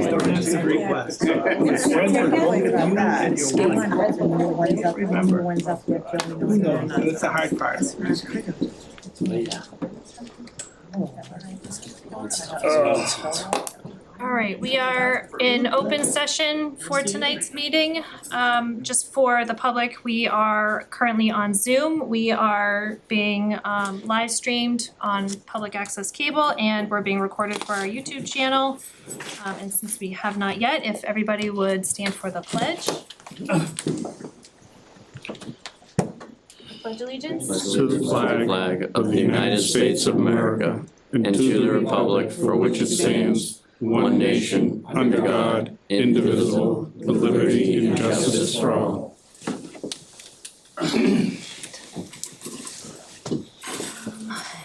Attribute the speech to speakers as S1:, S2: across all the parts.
S1: guys don't have to request. It's when they're going to you and your wife. Remember. Who knows? That's the hard part.
S2: All right, we are in open session for tonight's meeting. Just for the public, we are currently on Zoom. We are being live streamed on public access cable, and we're being recorded for our YouTube channel. And since we have not yet, if everybody would stand for the pledge. Pledge allegiance.
S3: To the flag of the United States of America and to the republic for which it stands, one nation, under God, indivisible, with liberty and justice for all.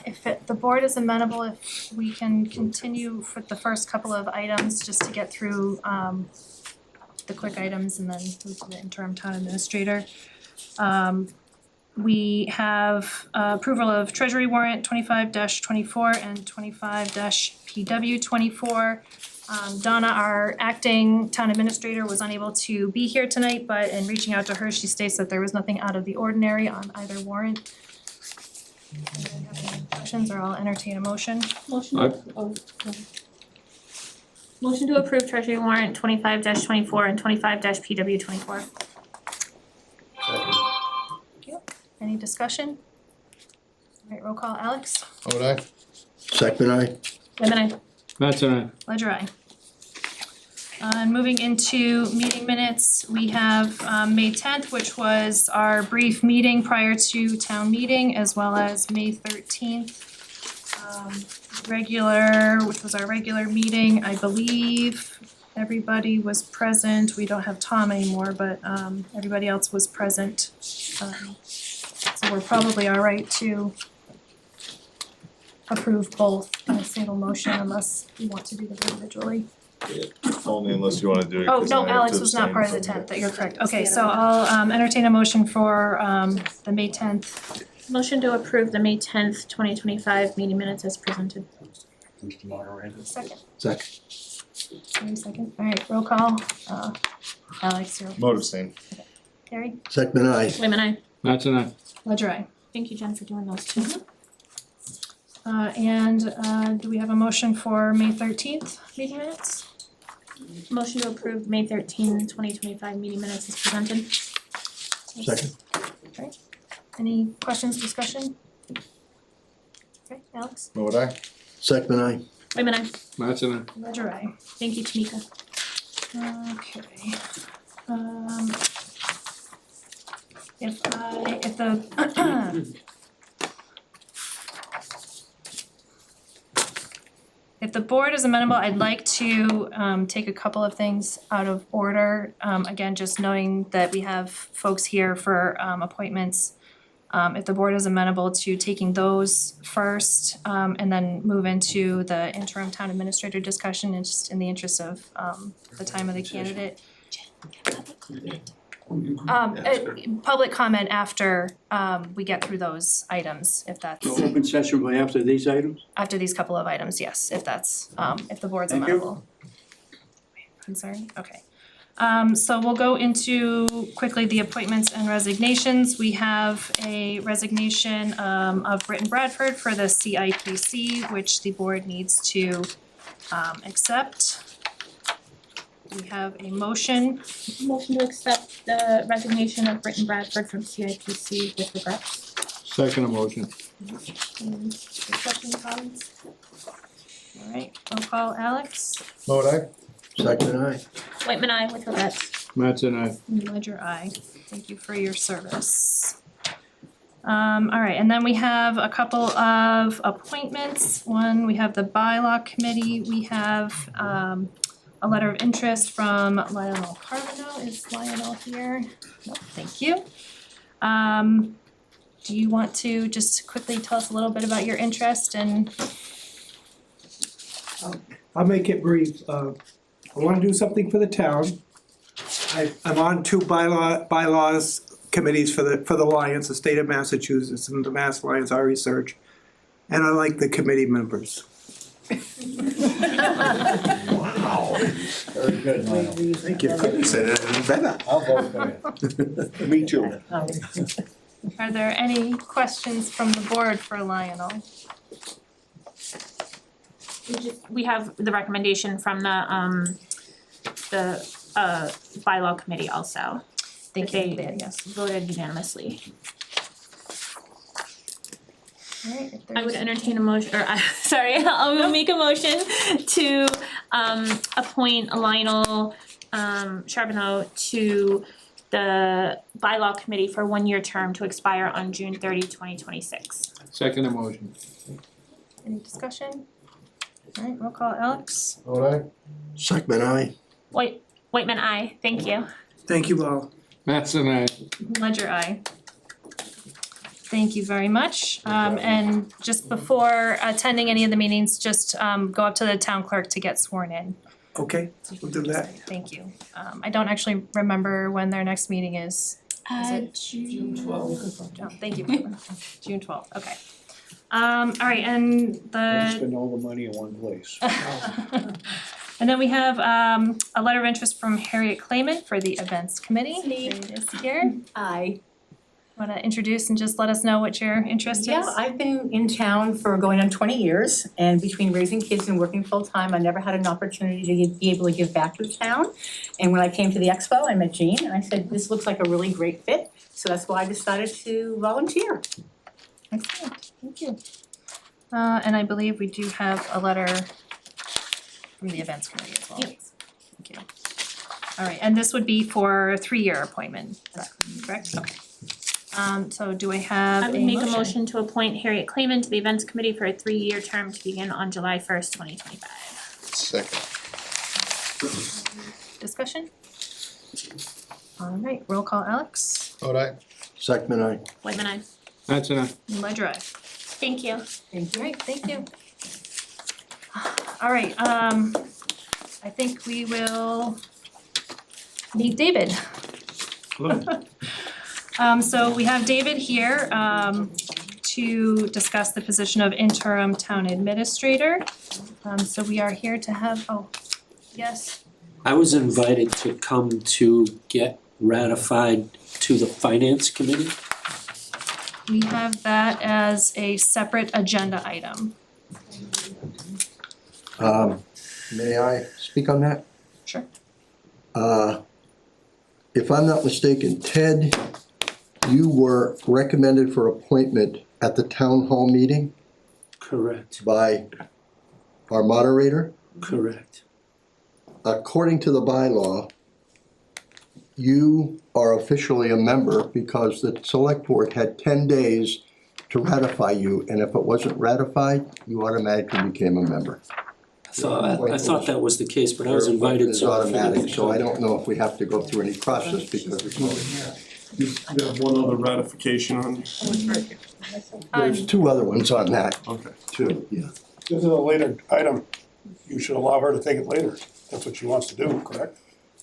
S2: If the board is amenable, if we can continue for the first couple of items, just to get through the quick items and then move to the interim town administrator. We have approval of Treasury warrant 25-24 and 25-PW24. Donna, our acting town administrator, was unable to be here tonight, but in reaching out to her, she states that there was nothing out of the ordinary on either warrant. Anyone have any questions, or I'll entertain a motion?
S4: Motion to approve Treasury warrant 25-24 and 25-PW24.
S2: Any discussion? All right, roll call, Alex.
S5: Would I?
S6: Second, aye.
S4: Whitman, aye.
S3: That's an
S2: Ledger, aye. And moving into meeting minutes, we have May 10th, which was our brief meeting prior to town meeting, as well as May 13th. Which was our regular meeting. I believe everybody was present. We don't have Tom anymore, but everybody else was present. So we're probably all right to approve both in a single motion unless you want to do them individually.
S5: Only unless you wanna do it.
S2: Oh,
S5: 'cause
S2: no,
S5: I have
S2: Alex
S5: to
S2: was not
S5: abstain
S2: part of the
S5: from
S2: 10th, that you're correct. Okay, so I'll entertain a motion for the May 10th.
S4: Motion to approve the May 10th, 2025 meeting minutes as presented.
S2: Second.
S6: Second.
S2: Any second? All right, roll call. Alex, you're.
S5: Motive same.
S2: Carrie?
S6: Second, aye.
S4: Whitman, aye.
S3: That's an
S2: Ledger, aye.
S4: Thank you, Jen, for doing those two.
S2: And do we have a motion for May 13th meeting minutes?
S4: Motion to approve May 13, 2025 meeting minutes as presented.
S6: Second.
S2: Any questions, discussion? Okay, Alex?
S5: Would I?
S6: Second, aye.
S4: Whitman, aye.
S3: That's an
S2: Ledger, aye.
S4: Thank you, Tamika.
S2: Okay. If the board is amenable, I'd like to take a couple of things out of order. Again, just knowing that we have folks here for appointments. If the board is amenable to taking those first, and then move into the interim town administrator discussion, and just in the interest of the time of the candidate. Public comment after we get through those items, if that's,
S1: Open session will be after these items?
S2: after these couple of items, yes, if that's, if the board's
S1: Thank you.
S2: amenable. I'm sorry, okay. So we'll go into quickly the appointments and resignations. We have a resignation of Britton Bradford for the CIPC, which the board needs to accept. We have a motion.
S4: Motion to accept the resignation of Britton Bradford from CIPC with regrets.
S3: second motion.
S2: Any discussion, comments? All right, roll call, Alex.
S5: Would I?
S6: Second, aye.
S4: Whitman, aye, with regrets.
S3: That's an
S2: Ledger, aye. Thank you for your service. All right, and then we have a couple of appointments. One, we have the Bylaw Committee. We have a letter of interest from Lionel Carbonneau. Is Lionel here? No, thank you. Do you want to just quickly tell us a little bit about your interest and?
S1: I'll make it brief. I wanna do something for the town. I'm on two bylaws committees for the Lions, the state of Massachusetts, and the Mass Lions, our research. And I like the committee members.
S2: Wow.
S6: Very good, Lionel.
S1: Thank you. Couldn't say that any better.
S6: I'll vote for you.
S1: Me too.
S2: Are there any questions from the board for Lionel?
S4: We have the recommendation from the bylaw committee also.
S2: Thank
S4: They
S2: you, yes.
S4: voted unanimously.
S2: Alright, if
S4: I would
S2: there's,
S4: entertain a motion, or sorry, I'll make a motion to appoint Lionel Carbonneau to the bylaw committee for a 1-year term to expire on June 30, 2026.
S3: Second emotion.
S2: any discussion? Alright, roll call, Alex.
S6: Vote aye. Second aye.
S4: Whitman, aye. Thank you.
S1: Thank you all.
S3: Mattson, aye.
S2: Ledger, aye. Thank you very much. And just before attending any of the meetings, just go up to the town clerk to get sworn in.
S1: Okay, we'll do that.
S2: Thank you. I don't actually remember when their next meeting is. Is it
S4: June
S2: 12th? Oh, thank you. June 12th, okay. Alright, and the.
S7: Spend all the money in one place.
S2: And then we have a letter of interest from Harriet Klayma for the events committee. Harriet is here.
S8: Aye.
S2: Wanna introduce and just let us know what your interest is?
S8: Yeah, I've been in town for going on 20 years, and between raising kids and working full-time, I never had an opportunity to be able to give back to the town. And when I came to the expo, I met Jean, and I said, this looks like a really great fit, so that's why I decided to volunteer.
S2: Excellent, thank you. And I believe we do have a letter from the events committee as well.
S8: Yep.
S2: Thank you. Alright, and this would be for a 3-year appointment, is that correct? Okay. So do I have
S4: I would make a motion to appoint Harriet Klayma to the events committee for a 3-year term to begin on July 1st, 2025.
S5: Second.
S2: Discussion? Alright, roll call, Alex.
S5: Vote aye.
S6: Second aye.
S4: Whitman, aye.
S3: Mattson, aye.
S2: Ledger, aye.
S4: Thank you.
S2: Alright, thank you. Alright, I think we will meet David.
S3: Hello.
S2: So we have David here, to discuss the position of interim town administrator. So we are here to have, oh, yes,
S9: I was invited to come to get ratified to the finance committee.
S2: we have that as a separate agenda item.
S6: May I speak on that?
S2: Sure.
S6: If I'm not mistaken, Ted, you were recommended for appointment at the town hall meeting
S9: Correct,
S6: by our moderator.
S9: correct.
S6: According to the bylaw, you are officially a member because the select board had 10 days to ratify you, and if it wasn't ratified, you automatically became a member.
S9: I thought that was the case, but I was invited,
S6: It's
S9: so I figured
S6: automatic,
S9: I'd
S6: so I
S9: come.
S6: don't know if we have to go through any process because it's only.
S3: You have one other ratification on.
S6: There's 2 other ones on that,
S3: Okay.
S6: too, yeah.
S7: This is a later item. You should allow her to take it later. That's what she wants to do, correct?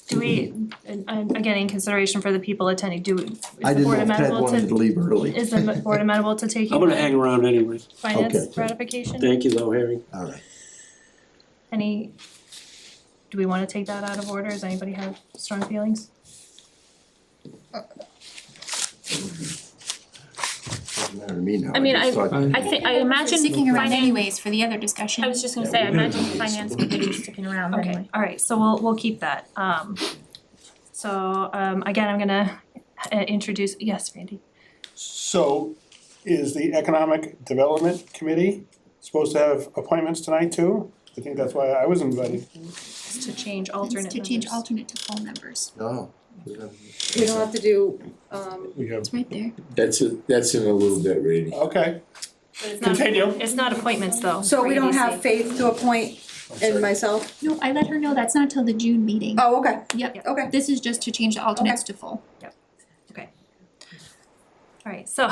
S2: Do we, and again, in consideration for the people attending, is
S6: I
S2: the
S6: didn't
S2: board
S6: know if Ted
S2: amenable
S6: wanted to leave early.
S2: is the board amenable to taking
S9: I'm gonna
S2: the
S9: hang around anyway.
S2: finance
S6: Okay.
S2: ratification?
S9: Thank you though, Harry.
S6: All right.
S2: Do we wanna take that out of order? Does anybody have strong feelings?
S6: Doesn't matter to me now.
S4: I mean,
S6: just thought-
S4: I imagine
S10: Sticking around
S4: finance,
S10: anyways for the other discussion.
S4: I was just gonna say, I imagine the finance committee is sticking around
S2: Okay,
S4: anyway.
S2: alright, so we'll keep that. Again, I'm gonna introduce, yes, Randy.
S7: So is the Economic Development Committee supposed to have appointments tonight too? I think that's why I was invited.
S2: It's to change alternate
S10: It's to change
S2: members.
S10: alternate to full members.
S6: No.
S11: We don't have to do,
S7: We have,
S10: It's right there.
S5: That's in a little bit, Randy.
S7: okay,
S2: But it's not-
S7: continue.
S2: It's not appointments though.
S11: so
S2: for
S11: we don't have
S2: EDC.
S11: faith to appoint and myself?
S10: No, I let her know that's not till the June meeting.
S11: Oh, okay,
S10: Yep.
S11: okay.
S10: This is just to change the alternates to full.
S2: Alright, so,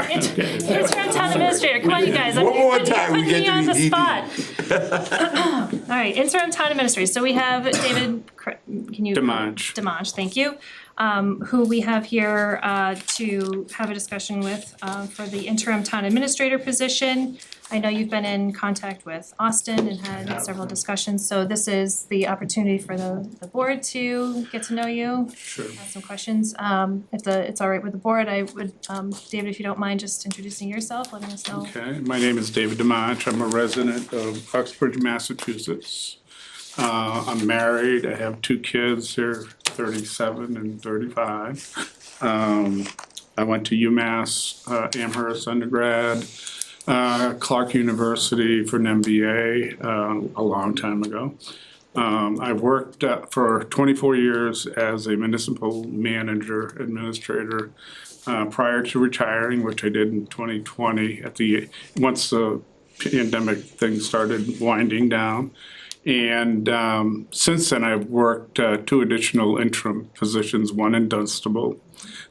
S2: interim town administrator, come on you guys,
S5: One more
S2: you're
S5: time, we
S2: putting me
S5: get to
S2: on the
S5: be
S2: spot. Alright, interim town administrator, so we have David, can you? Demange, thank you. Who we have here to have a discussion with for the interim town administrator position. I know you've been in contact with Austin and had several discussions, so this is the opportunity for the board to get to know you,
S3: Sure.
S2: ask some questions. If it's all right with the board, I would, David, if you don't mind just introducing yourself, letting us know.
S3: Okay, my name is David DeMach. I'm a resident of Uxbridge, Massachusetts. I'm married. I have 2 kids. They're 37 and 35. I went to UMass Amherst undergrad, Clark University for an MBA a long time ago. I've worked for 24 years as a municipal manager, administrator, prior to retiring, which I did in 2020 once the pandemic thing started winding down. And since then, I've worked 2 additional interim positions, one in Dunstable,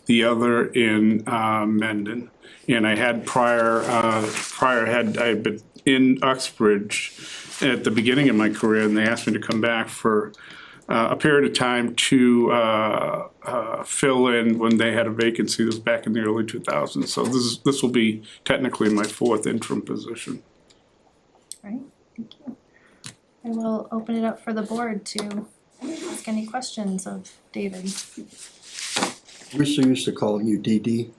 S3: the other in Mendon. And I had I'd been in Uxbridge at the beginning of my career, and they asked me to come back for a period of time to fill in when they had a vacancy. This was back in the early 2000s. So this will be technically my 4th interim position.
S2: All right, thank you. I will open it up for the board to ask any questions of David.
S6: We're so used to calling you DD.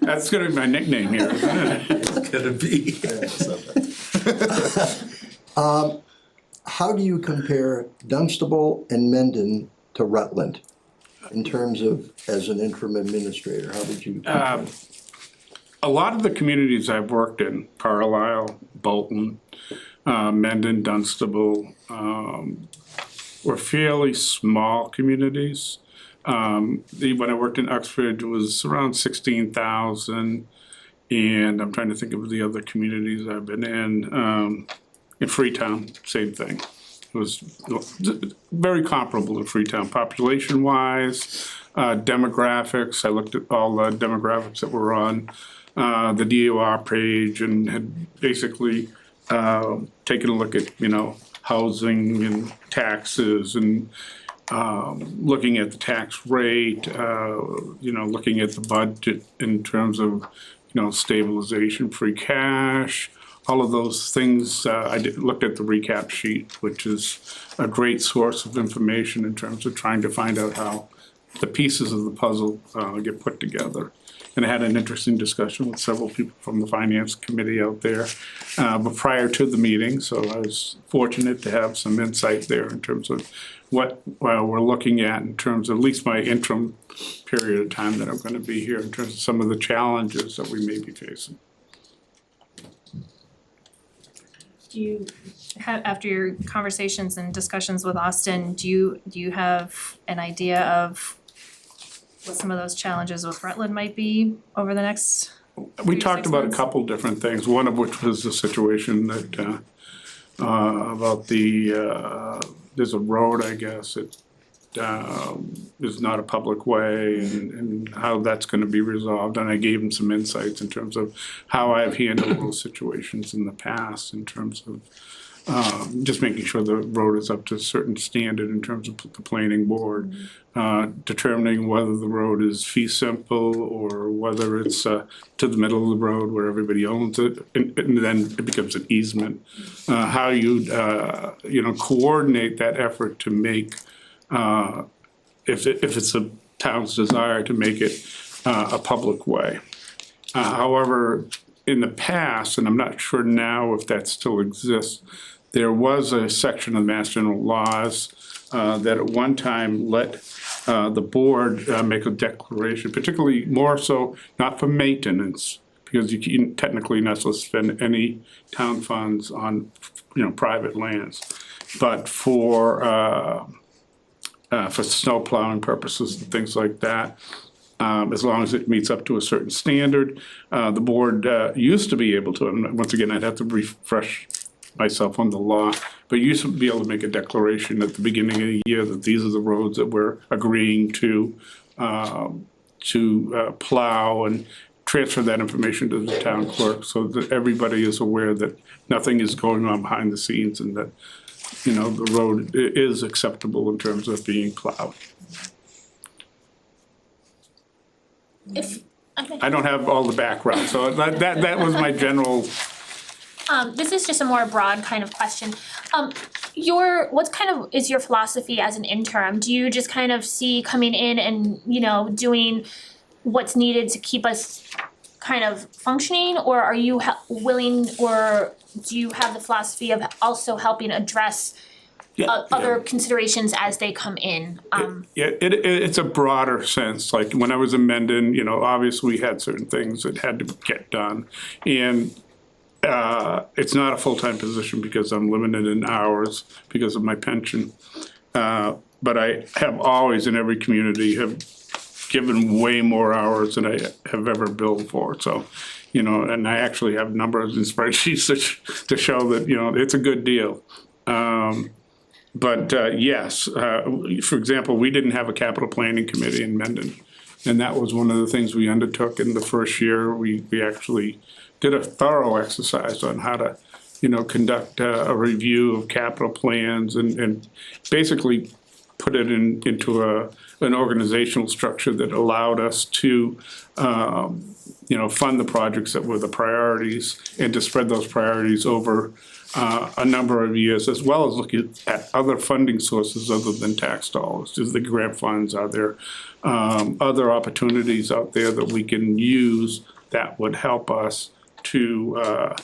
S3: That's gonna be my nickname here, isn't it?
S5: It's gonna be.
S6: How do you compare Dunstable and Mendon to Rutland in terms of, as an interim administrator, how did you compare?
S3: A lot of the communities I've worked in, Carlisle, Bolton, Mendon, Dunstable, were fairly small communities. When I worked in Uxbridge, it was around 16,000, and I'm trying to think of the other communities I've been in. In Freetown, same thing. It was very comparable to Freetown, population-wise, demographics. I looked at all the demographics that were on the DOR page and had basically taken a look at, housing and taxes and looking at the tax rate, looking at the budget in terms of, stabilization, free cash, all of those things. I looked at the recap sheet, which is a great source of information in terms of trying to find out how the pieces of the puzzle get put together. And I had an interesting discussion with several people from the finance committee out there but prior to the meeting, so I was fortunate to have some insight there in terms of what we're looking at in terms of at least my interim period of time that I'm going to be here, in terms of some of the challenges that we may be facing.
S2: Do you have, after your conversations and discussions with Austin, do you have an idea of what some of those challenges with Rutland might be over the next?
S3: We talked about a couple different things, one of which was the situation that about there's a road, I guess, it is not a public way, and how that's gonna be resolved. And I gave him some insights in terms of how I've handled those situations in the past, in terms of just making sure the road is up to a certain standard in terms of the planning board, determining whether the road is fee simple or whether it's to the middle of the road where everybody owns it, and then it becomes an easement. How you coordinate that effort to make, if it's a town's desire to make it a public way. However, in the past, and I'm not sure now if that still exists, there was a section of Mass General Laws that at one time let the board make a declaration, particularly more so not for maintenance, because you can technically not supposed to spend any town funds on private lands, but for snow plowing purposes and things like that. As long as it meets up to a certain standard, the board used to be able to, and once again, I'd have to refresh myself on the law, but used to be able to make a declaration at the beginning of the year that these are the roads that we're agreeing to plow, and transfer that information to the town clerk so that everybody is aware that nothing is going on behind the scenes, and that the road is acceptable in terms of being plowed.
S4: Okay.
S7: I don't have all the background, so that was my general.
S4: This is just a more broad kind of question. What kind of is your philosophy as an interim? Do you just kind of see coming in and, you know, doing what's needed to keep us kind of functioning, or are you willing, or do you have the philosophy of also helping address other considerations as they come in?
S7: It's a broader sense. Like when I was in Mendon, you know, obviously we had certain things that had to get done, and it's not a full-time position because I'm limited in hours because of my pension. But I have always in every community have given way more hours than I have ever billed for. So, you know, and I actually have numbers and spreadsheets to show that, you know, it's a good deal. But yes, for example, we didn't have a capital planning committee in Mendon. And that was one of the things we undertook in the first year. We actually did a thorough exercise on how to, you know, conduct a review of capital plans and basically put it into an organizational structure that allowed us to, you know, fund the projects that were the priorities and to spread those priorities over a number of years, as well as looking at other funding sources other than tax dollars. Is the grant funds, are there other opportunities out there that we can use that would help us to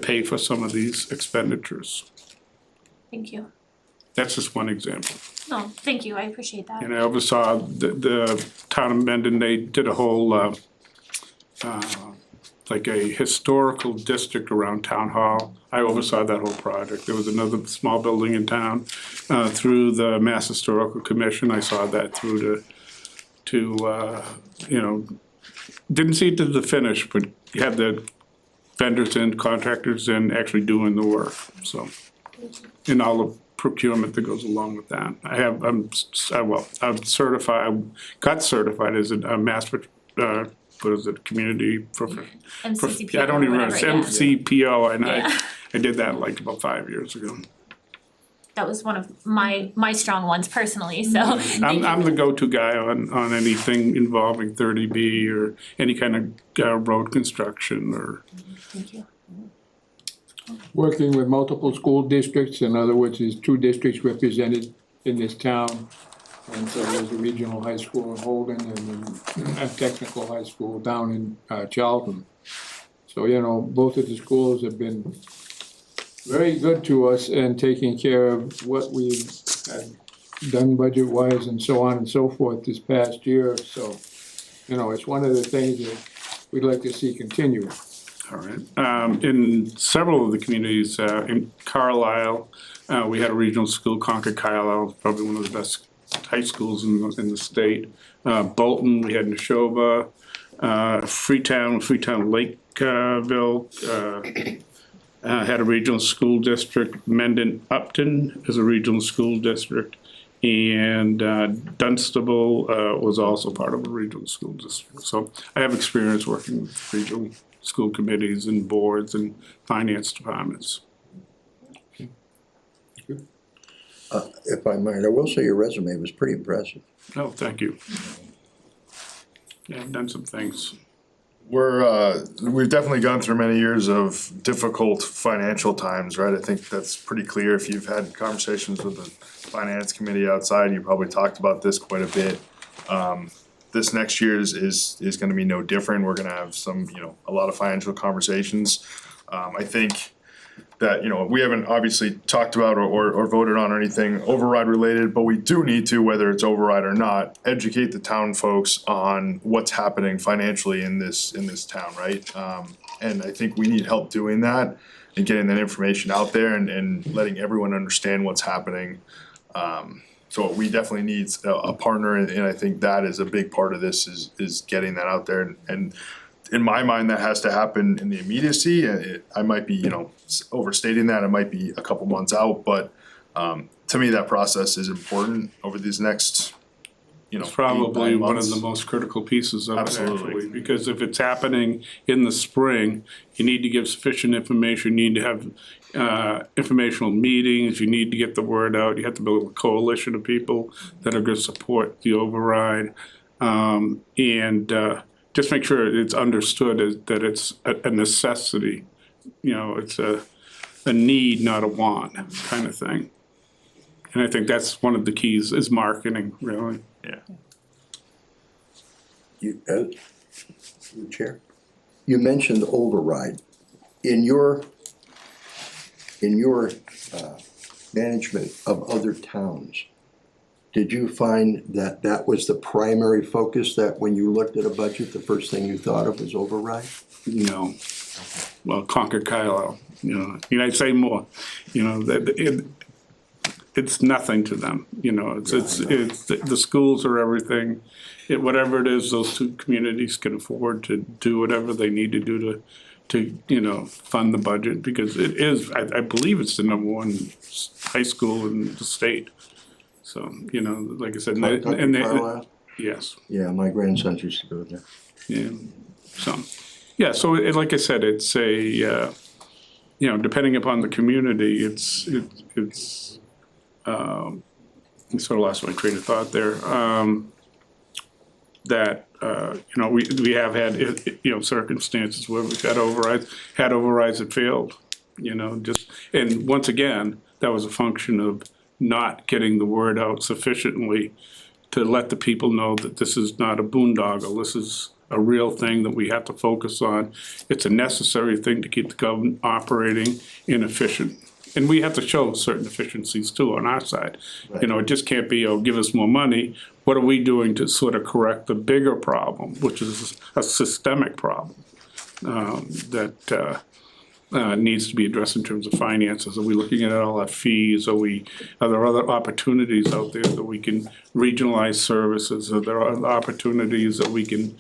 S7: pay for some of these expenditures?
S4: Thank you.
S7: That's just one example.
S4: No, thank you, I appreciate that.
S7: And I oversaw the town of Mendon, they did a whole, like a historical district around Town Hall. I oversaw that whole project. There was another small building in town. Through the Mass Historical Commission, I saw that through to you know, didn't see it to the finish, but you had the vendors and contractors and actually doing the work, so. And all the procurement that goes along with that. I'm certified, I got certified as a master, what is it, community
S4: MCCPO,
S7: I don't even remember,
S4: whatever, yeah.
S7: MCPO, and
S4: Yeah.
S7: I did that like about 5 years ago.
S4: That was one of my strong ones personally, so.
S7: I'm the go-to guy on anything involving 30B or any kind of road construction or.
S4: Thank you.
S12: Working with multiple school districts, in other words, there's 2 districts represented in this town. And so there's a regional high school in Holden and a technical high school down in Charlton. So, you know, both of the schools have been very good to us in taking care of what we've had done budget-wise and so on and so forth this past year. So, you know, it's one of the things that we'd like to see continue.
S7: All right. In several of the communities, in Carlisle, we had a regional school, Concord Carlisle, probably one of the best high schools in the state. Bolton, we had Neshoba, Freetown Lakeville, had a regional school district. Mendon Upton is a regional school district. And Dunstable was also part of a regional school district. So I have experience working with regional school committees and boards and finance departments.
S6: If I might, I will say your resume was pretty impressive.
S7: Oh, thank you. Yeah, I've done some things.
S13: We've definitely gone through many years of difficult financial times, right? I think that's pretty clear. If you've had conversations with the finance committee outside, you probably talked about this quite a bit. This next year is gonna be no different. We're gonna have a lot of financial conversations. I think that, we haven't obviously talked about or voted on anything override related, but we do need to, whether it's override or not, educate the town folks on what's happening financially in this town, right? And I think we need help doing that and getting that information out there and letting everyone understand what's happening. So we definitely need a partner, and I think that is a big part of this is getting that out there. And in my mind, that has to happen in the immediacy. I might be, overstating that. It might be a couple months out, but to me, that process is important over these next,
S7: It's probably
S13: 8-9
S7: one of
S13: months.
S7: the most critical pieces of it,
S13: Absolutely.
S7: actually, because if it's happening in the spring, you need to give sufficient information, you need to have informational meetings, you need to get the word out, you have to build a coalition of people that are gonna support the override. And just make sure it's understood that it's a necessity. You know, it's a need, not a want kind of thing. And I think that's one of the keys is marketing, really.
S13: Yeah.
S6: You, Chair, you mentioned override. In your management of other towns, did you find that that was the primary focus, that when you looked at a budget, the first thing you thought of was override?
S7: No. Well, Concord Carlisle, you know, I mean, I'd say more, you know, that it's nothing to them, you know, it's the schools are everything. Whatever it is, those two communities can afford to do whatever they need to do to you know, fund the budget, because it is, I believe it's the #1 high school in the state. So, you know, like I said, and they, yes.
S6: Yeah, my grandsons used to go there.
S7: Yeah, so like I said, it's a, you know, depending upon the community, it's sort of lost my train of thought there. That, you know, we have had, you know, circumstances where we've had overrides that failed, you know, and once again, that was a function of not getting the word out sufficiently to let the people know that this is not a boondoggle, this is a real thing that we have to focus on. It's a necessary thing to keep the government operating and efficient. And we have to show certain efficiencies too on our side. Right. You know, it just can't be, oh, give us more money. What are we doing to sort of correct the bigger problem, which is a systemic problem that needs to be addressed in terms of finances? Are we looking at all our fees? Are there other opportunities out there that we can regionalize services? Are there other opportunities that we can,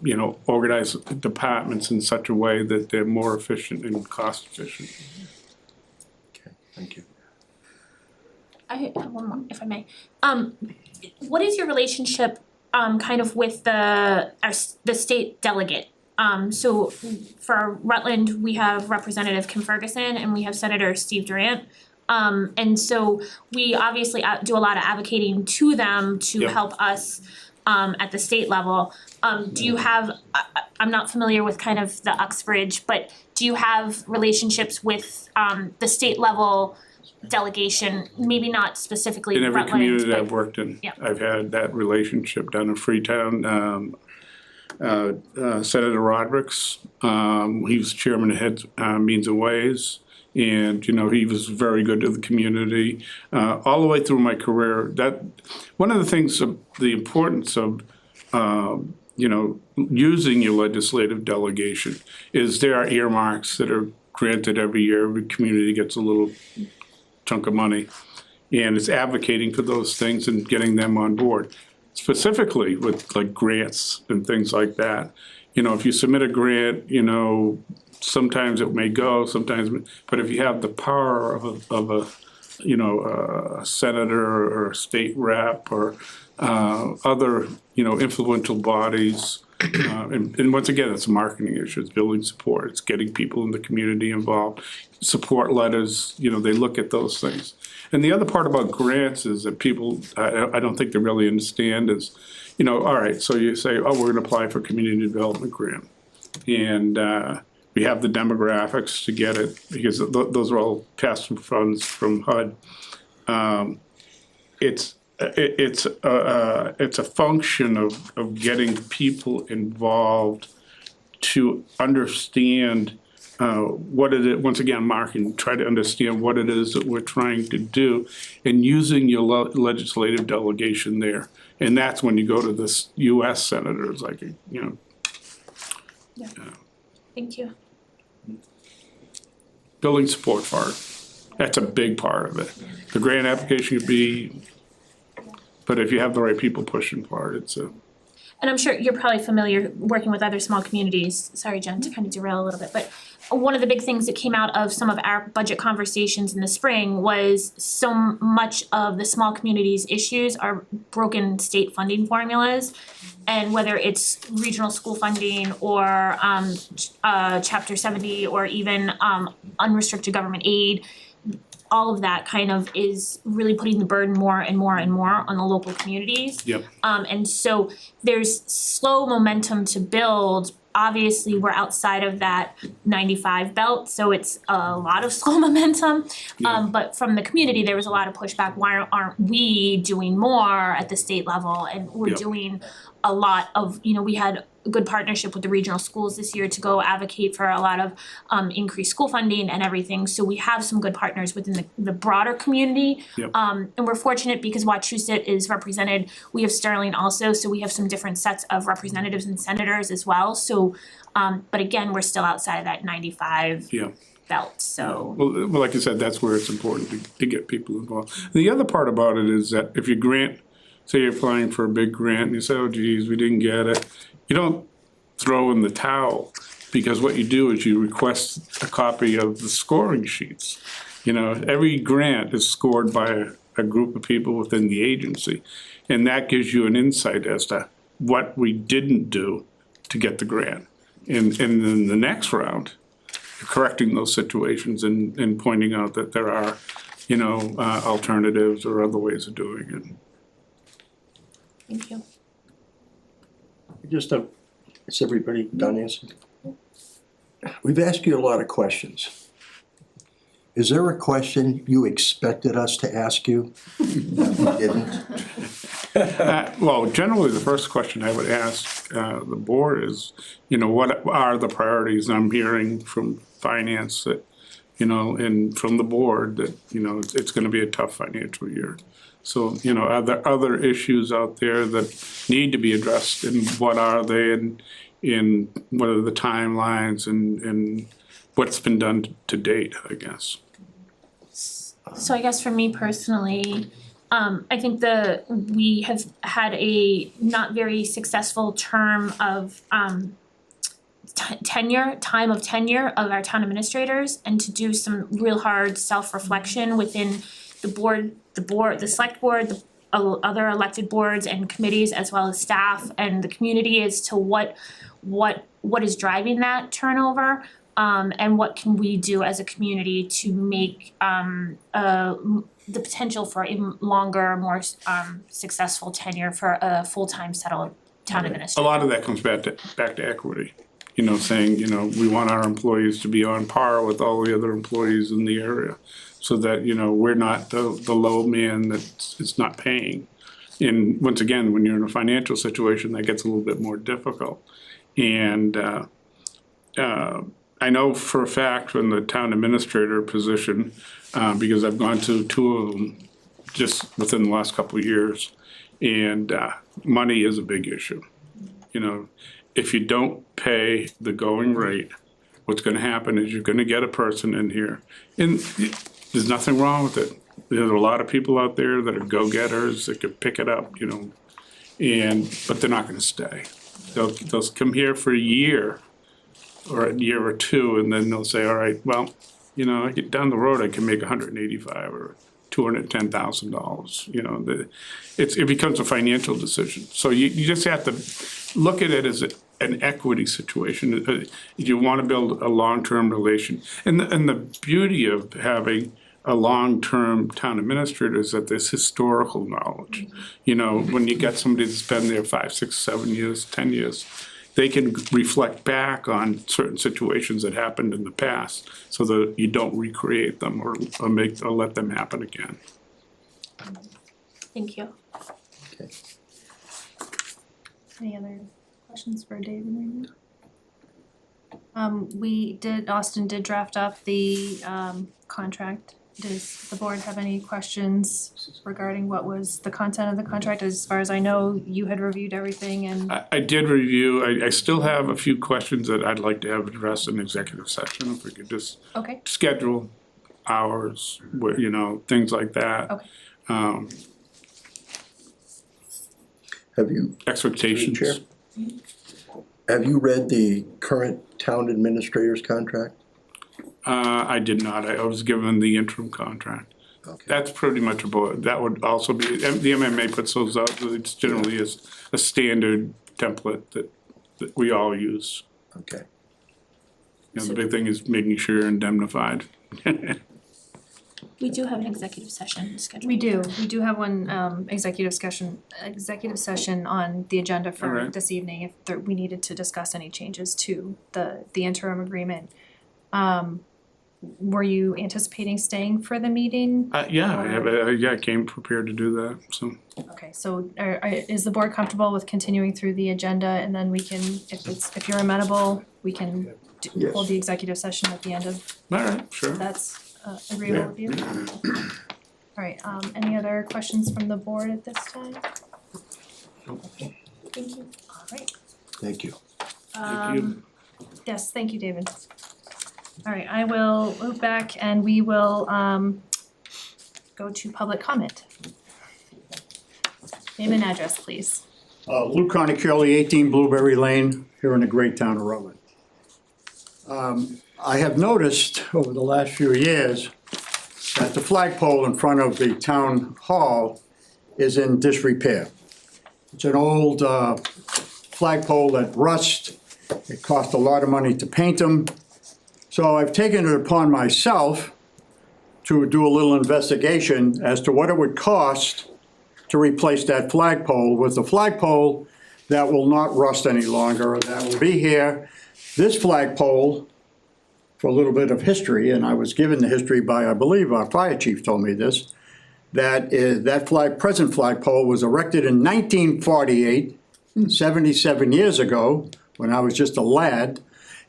S7: you know, organize departments in such a way that they're more efficient and cost efficient?
S6: Thank you.
S4: I have one more, if I may. What is your relationship, kind of with the state delegate? So for Rutland, we have Representative Kim Ferguson and we have Senator Steve Durant. And so we obviously do a lot of advocating to them to help us at the state level. Do you have, I'm not familiar with kind of the Uxbridge, but do you have relationships with the state level delegation, maybe not specifically
S7: in every
S4: Rutland,
S7: community
S4: but,
S7: I've worked in,
S4: yeah.
S7: I've had that relationship down in Freetown. Senator Rodericks, he was chairman of Heads, Means and Ways, and you know, he was very good to the community all the way through my career. That one of the things of the importance of you know, using your legislative delegation is there are earmarks that are granted every year. Every community gets a little chunk of money, and it's advocating for those things and getting them on board. Specifically with like grants and things like that. You know, if you submit a grant, you know, sometimes it may go, sometimes, but if you have the power of a you know, a senator or a state rep or other, you know, influential bodies, and once again, it's a marketing issue, it's building support, it's getting people in the community involved, support letters, you know, they look at those things. And the other part about grants is that people, I don't think they really understand is, you know, all right, so you say, oh, we're gonna apply for a community development grant. And we have the demographics to get it because those are all pass-through funds from HUD. It's a function of getting people involved to understand what it is, once again, marketing, try to understand what it is that we're trying to do and using your legislative delegation there. And that's when you go to this US senators, like, you know.
S4: Yeah. Thank you.
S7: Building support for it. That's a big part of it. The grant application could be, but if you have the right people pushing for it, it's a.
S4: And I'm sure you're probably familiar working with other small communities, sorry Jen to kind of derail a little bit, but one of the big things that came out of some of our budget conversations in the spring was so much of the small communities' issues are broken state funding formulas. And whether it's regional school funding or Chapter 70 or even unrestricted government aid, all of that kind of is really putting the burden more and more and more on the local communities.
S7: Yep.
S4: And so there's slow momentum to build. Obviously, we're outside of that 95 belt, so it's a lot of slow momentum. But from the community, there was a lot of pushback. Why aren't we doing more at the state level? And we're doing a lot of, we had a good partnership with the regional schools this year to go advocate for a lot of increased school funding and everything. So we have some good partners within the broader community. And we're fortunate because Wachusett is represented. We have Sterling also, so we have some different sets of representatives and senators as well. So, but again, we're still outside of that 95 belt, so.
S7: Well, like I said, that's where it's important to get people involved. The other part about it is that if you grant, say you're applying for a big grant and you say, oh geez, we didn't get it, you don't throw in the towel, because what you do is you request a copy of the scoring sheets. Every grant is scored by a group of people within the agency, and that gives you an insight as to what we didn't do to get the grant. And then the next round, correcting those situations and pointing out that there are, alternatives or other ways of doing it.
S4: Thank you.
S6: Is everybody done answering? We've asked you a lot of questions. Is there a question you expected us to ask you that we didn't?
S7: Well, generally, the first question I would ask the board is, what are the priorities? I'm hearing from finance that, and from the board that, it's gonna be a tough financial year. So, are there other issues out there that need to be addressed, and what are they, and what are the timelines, and what's been done to date, I guess?
S4: So I guess for me personally, I think we have had a not very successful term of time of tenure of our town administrators, and to do some real hard self-reflection within the board, the select board, the other elected boards and committees, as well as staff and the community, as to what is driving that turnover, and what can we do as a community to make the potential for even longer, more successful tenure for a full-time settled town administrator.
S7: A lot of that comes back to equity. Saying, we want our employees to be on par with all the other employees in the area, so that, we're not the low man that is not paying. And once again, when you're in a financial situation, that gets a little bit more difficult. And I know for a fact from the town administrator position, because I've gone to 2 of them just within the last couple of years, and money is a big issue. If you don't pay the going rate, what's gonna happen is you're gonna get a person in here, and there's nothing wrong with it. There's a lot of people out there that are go-getters that could pick it up, but they're not gonna stay. They'll come here for a year or 2, and then they'll say, all right, well, I get down the road, I can make $185,000 or $210,000. It becomes a financial decision. So you just have to look at it as an equity situation. You want to build a long-term relation, and the beauty of having a long-term town administrator is that there's historical knowledge. When you get somebody that's been there 5, 6, 7 years, 10 years, they can reflect back on certain situations that happened in the past, so that you don't recreate them or let them happen again.
S4: Thank you.
S6: Okay.
S2: Any other questions for David? Austin did draft up the contract. Does the board have any questions regarding what was the content of the contract? As far as I know, you had reviewed everything, and
S7: I did review. I still have a few questions that I'd like to have addressed in executive session, if we could just schedule hours, things like that.
S2: Okay.
S6: Have you,
S7: expectations.
S6: Chair, have you read the current town administrator's contract?
S7: I did not. I was given the interim contract.
S6: Okay.
S7: That's pretty much about, that would also be, the MMA puts those out, it's generally a standard template that we all use.
S4: We do have an executive session scheduled.
S2: We do have one executive session on the agenda for
S7: Alright.
S2: this evening if we needed to discuss any changes to the interim agreement. Were you anticipating staying for the meeting?
S7: I came prepared to do that, so.
S2: Okay, so is the board comfortable with continuing through the agenda and then we can, if you're amenable, we can hold the executive session at the end of,
S7: Alright, sure.
S2: that's agreeable with you? Alright, any other questions from the board at this time? Thank you. Alright.
S6: Thank you.
S7: Thank you.
S2: Yes, thank you, David. Alright, I will move back and we will go to public comment. Name and address, please.
S14: Lou Carnicoli, 18 Blueberry Lane, here in the great town of Rutland. I have noticed over the last few years that the flagpole in front of the town hall is in disrepair. It's an old flagpole that rusts. It cost a lot of money to paint them. So I've taken it upon myself to do a little investigation as to what it would cost to replace that flagpole with a flagpole that will not rust any longer, that will be here. This flagpole, for a little bit of history, and I was given the history by, I believe, our fire chief told me this, that present flagpole was erected in 1948, 77 years ago, when I was just a lad,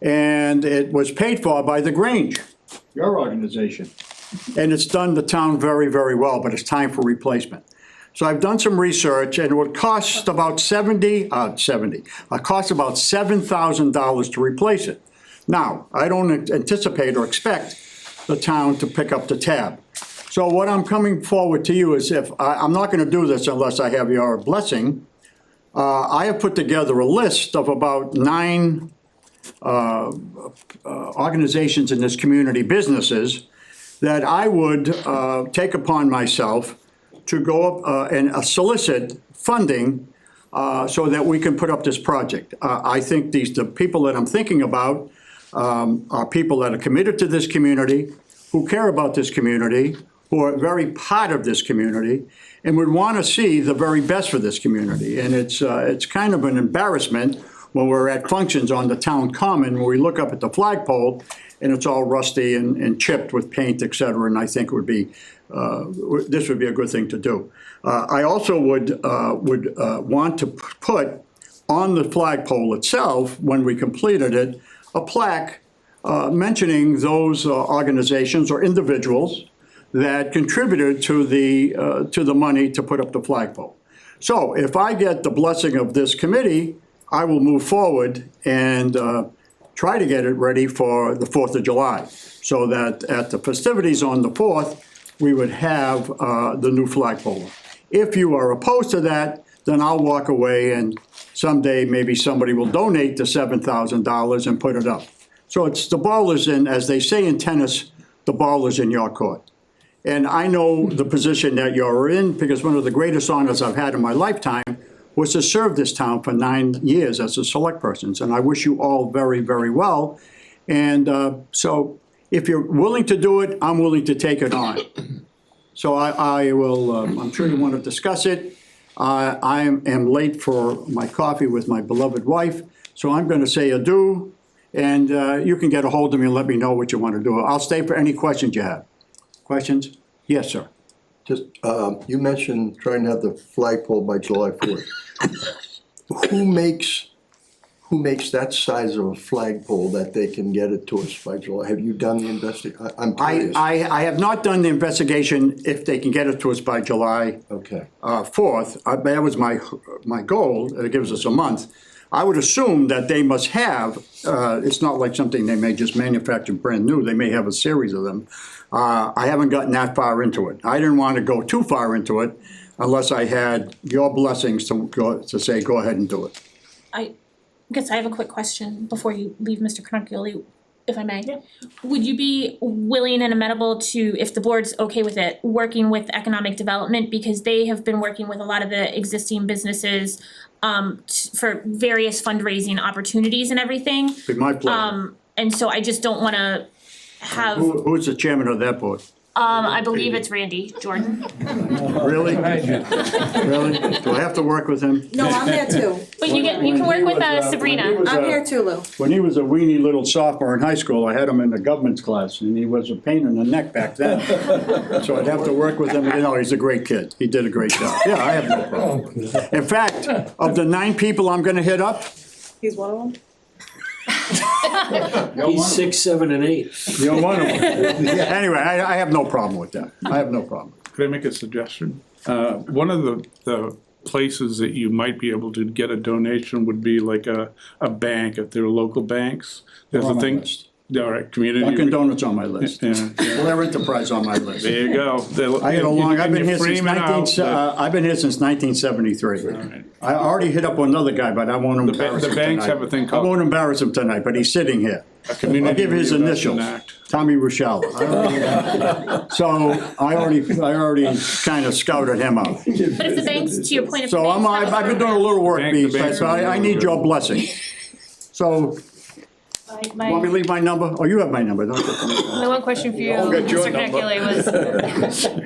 S14: and it was paid for by the Grange, your organization. And it's done the town very, very well, but it's time for replacement. So I've done some research, and it would cost about $7,000 to replace it. Now, I don't anticipate or expect the town to pick up the tab. So what I'm coming forward to you is I'm not gonna do this unless I have your blessing. I have put together a list of about 9 organizations in this community, businesses, that I would take upon myself to go up and solicit funding so that we can put up this project. I think the people that I'm thinking about are people that are committed to this community, who care about this community, who are very part of this community, and would want to see the very best for this community. And it's kind of an embarrassment when we're at functions on the town common, where we look up at the flagpole and it's all rusty and chipped with paint, et cetera, and I think it would be, this would be a good thing to do. I also would want to put on the flagpole itself, when we completed it, a plaque mentioning those organizations or individuals that contributed to the money to put up the flagpole. So if I get the blessing of this committee, I will move forward and try to get it ready for the 4th of July, so that at the festivities on the 4th, we would have the new flagpole. If you are opposed to that, then I'll walk away and someday maybe somebody will donate the $7,000 and put it up. So the ball is in, as they say in tennis, the ball is in your court. And I know the position that you're in, because one of the greatest honors I've had in my lifetime was to serve this town for 9 years as a select person. And I wish you all very, very well. And so if you're willing to do it, I'm willing to take it on. So I will, I'm sure you want to discuss it. I am late for my coffee with my beloved wife, so I'm going to say adieu. And you can get a hold of me and let me know what you want to do. I'll stay for any questions you have. Questions? Yes, sir.
S6: Just, you mentioned trying to have the flagpole by July 4th. Who makes that size of a flagpole that they can get it to us by July? Have you done the investigation? I'm curious.
S14: I have not done the investigation if they can get it to us by July 4th. That was my goal. It gives us a month. I would assume that they must have, it's not like something they may just manufacture brand new. They may have a series of them. I haven't gotten that far into it. I didn't want to go too far into it unless I had your blessings to say, go ahead and do it.
S4: I guess I have a quick question before you leave, Mr. Carnicoli, if I may. Yeah. Would you be willing and amenable to, if the board's okay with it, working with economic development, because they have been working with a lot of the existing businesses for various fundraising opportunities and everything?
S14: It'd be my pleasure.
S4: And so I just don't wanna have.
S14: Who's the chairman of that board?
S4: I believe it's Randy Jordan.
S14: Really? Really? Do I have to work with him?
S11: No, I'm there too.
S4: But you can work with Sabrina.
S11: I'm here too, Lou.
S14: When he was a weenie little sophomore in high school, I had him in the government's class, and he was a pain in the neck back then. So I'd have to work with him, he's a great kid, he did a great job, yeah, I have no problem. In fact, of the 9 people I'm gonna hit up,
S11: He's one of them?
S9: He's 6, 7, and 8.
S14: you're one of them. Anyway, I have no problem with that, I have no problem.
S7: Could I make a suggestion? One of the places that you might be able to get a donation would be like a bank, if there are local banks. There's
S14: They're
S7: a
S14: on my
S7: thing,
S14: list.
S7: all right, community.
S14: Dunkin' Donuts on my list.
S7: Yeah,
S14: Blair Enterprise on my list.
S7: there you go.
S14: I had a long, I've been here since
S7: Frame it out,
S14: I've been here since 1973.
S7: right.
S14: I already hit up another guy, but I won't embarrass him
S7: The banks
S14: tonight.
S7: have a thing
S14: I
S7: called
S14: won't embarrass him tonight, but he's sitting here.
S7: a community.
S14: I'll give his
S7: Reinvestment
S14: initials,
S7: Act.
S14: Tommy Rochelle. So I already kind of scouted him out.
S4: But if the banks, to your point of.
S14: So I've been doing a little work,
S7: Bank-
S14: B,
S7: the banks
S14: so I need your blessing. So, want me to leave my number? Oh, you have my number, don't you?
S2: My one question for you,
S14: I'll get your
S2: Mr.
S14: number.
S2: Connectly,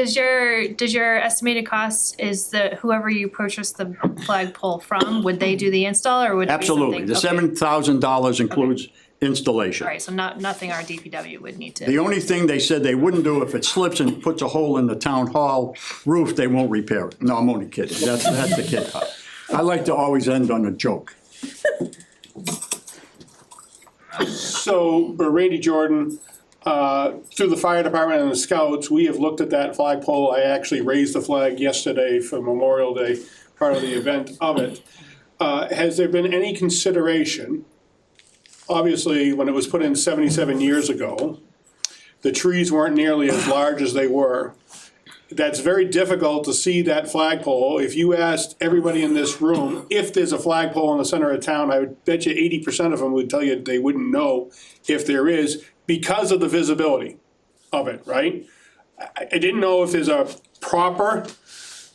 S2: was, does your estimated cost, is the, whoever you purchase the flagpole from, would they do the install, or would it be something?
S14: Absolutely. The
S2: Okay.
S14: $7,000 includes installation.
S2: Alright, so nothing our DPW would need to.
S14: The only thing they said they wouldn't do, if it slips and puts a hole in the town hall roof, they won't repair it. No, I'm only kidding. That's the kid part. I like to always end on a joke.
S15: So, Randy Jordan, through the fire department and the scouts, we have looked at that flagpole. I actually raised the flag yesterday for Memorial Day, part of the event of it. Has there been any consideration, obviously, when it was put in 77 years ago, the trees weren't nearly as large as they were. That's very difficult to see that flagpole. If you asked everybody in this room if there's a flagpole in the center of town, I would bet you 80% of them would tell you they wouldn't know if there is, because of the visibility of it, right? I didn't know if there's a proper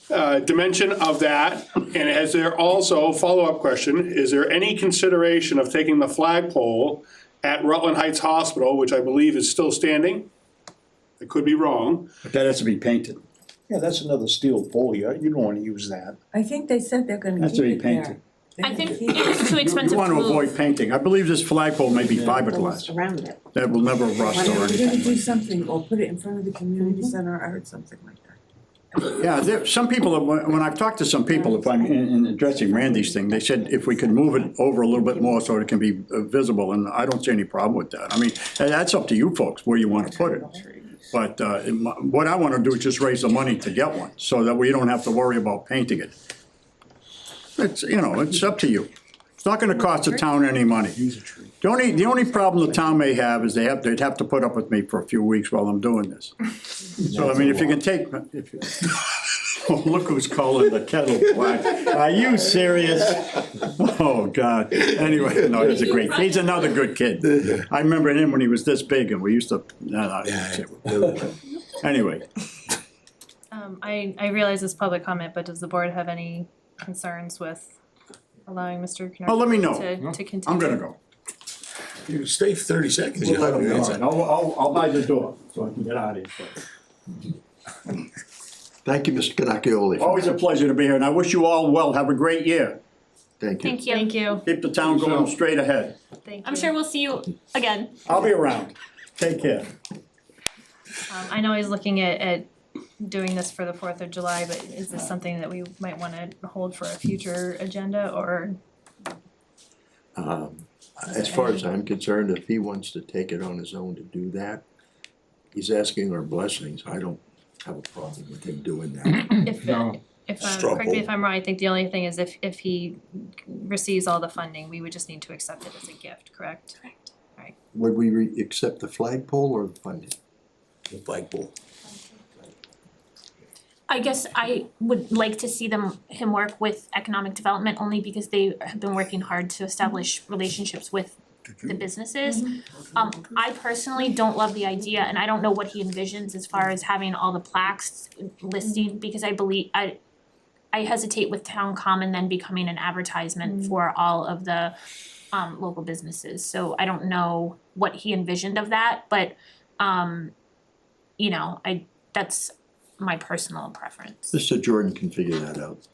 S15: dimension of that, and is there also, follow-up question, is there any consideration of taking the flagpole at Rutland Heights Hospital, which I believe is still standing? I could be wrong.
S14: But that has to be painted.
S16: Yeah, that's another steel pole, you don't wanna use that.
S11: I think they said they're gonna
S14: Has to be painted.
S4: I think it's too
S14: You
S4: expensive to
S14: want to
S4: move.
S14: avoid painting. I believe this flagpole may be fiberglass.
S11: Around it.
S14: That will never rust or anything.
S11: do something, or put it in front of the community center, I heard something like that.
S14: Yeah, some people, when I've talked to some people, if I'm in addressing Randy's thing, they said if we can move it over a little bit more so it can be visible, and I don't see any problem with that. I mean, that's up to you folks where you want to put it. But what I want to do is just raise the money to get one, so that we don't have to worry about painting it. It's, it's up to you. It's not gonna cost the town any money. The only problem the town may have is they'd have to put up with me for a few weeks while I'm doing this. So, I mean, if you can take, oh, look who's calling the kettle black. Are you serious? Oh, God. Anyway, no, he's a great, he's another good kid. I remember him when he was this big and we used to, anyway.
S2: I realize this public comment, but does the board have any concerns with allowing Mr. Connectly
S14: Oh, let me know.
S2: to continue?
S14: I'm gonna go.
S5: You can stay for 30 seconds.
S14: We'll let him go. I'll buy the door so I can get out of here.
S6: Thank you, Mr. Cannacchioli.
S14: Always a pleasure to be here, and I wish you all well. Have a great year.
S6: Thank you.
S4: Thank you.
S2: Thank you.
S14: Keep the town going straight ahead.
S2: Thank you.
S4: I'm sure we'll see you again.
S14: I'll be around. Take care.
S2: I know he's looking at doing this for the 4th of July, but is this something that we might wanna hold for a future agenda, or?
S6: As far as I'm concerned, if he wants to take it on his own to do that, he's asking our blessings. I don't have a problem with him doing that.
S2: Correct me if I'm wrong, I think the only thing is if he receives all the funding, we would just need to accept it as a gift, correct? Correct. Alright.
S6: Would we accept the flagpole or the funding?
S5: The flagpole.
S4: I guess I would like to see him work with economic development, only because they have been working hard to establish relationships with the businesses. I personally don't love the idea, and I don't know what he envisions as far as having all the plaques listing, because I hesitate with town common then becoming an advertisement for all of the local businesses. So I don't know what he envisioned of that, but you know, that's my personal preference.
S6: Mr. Jordan can figure that out.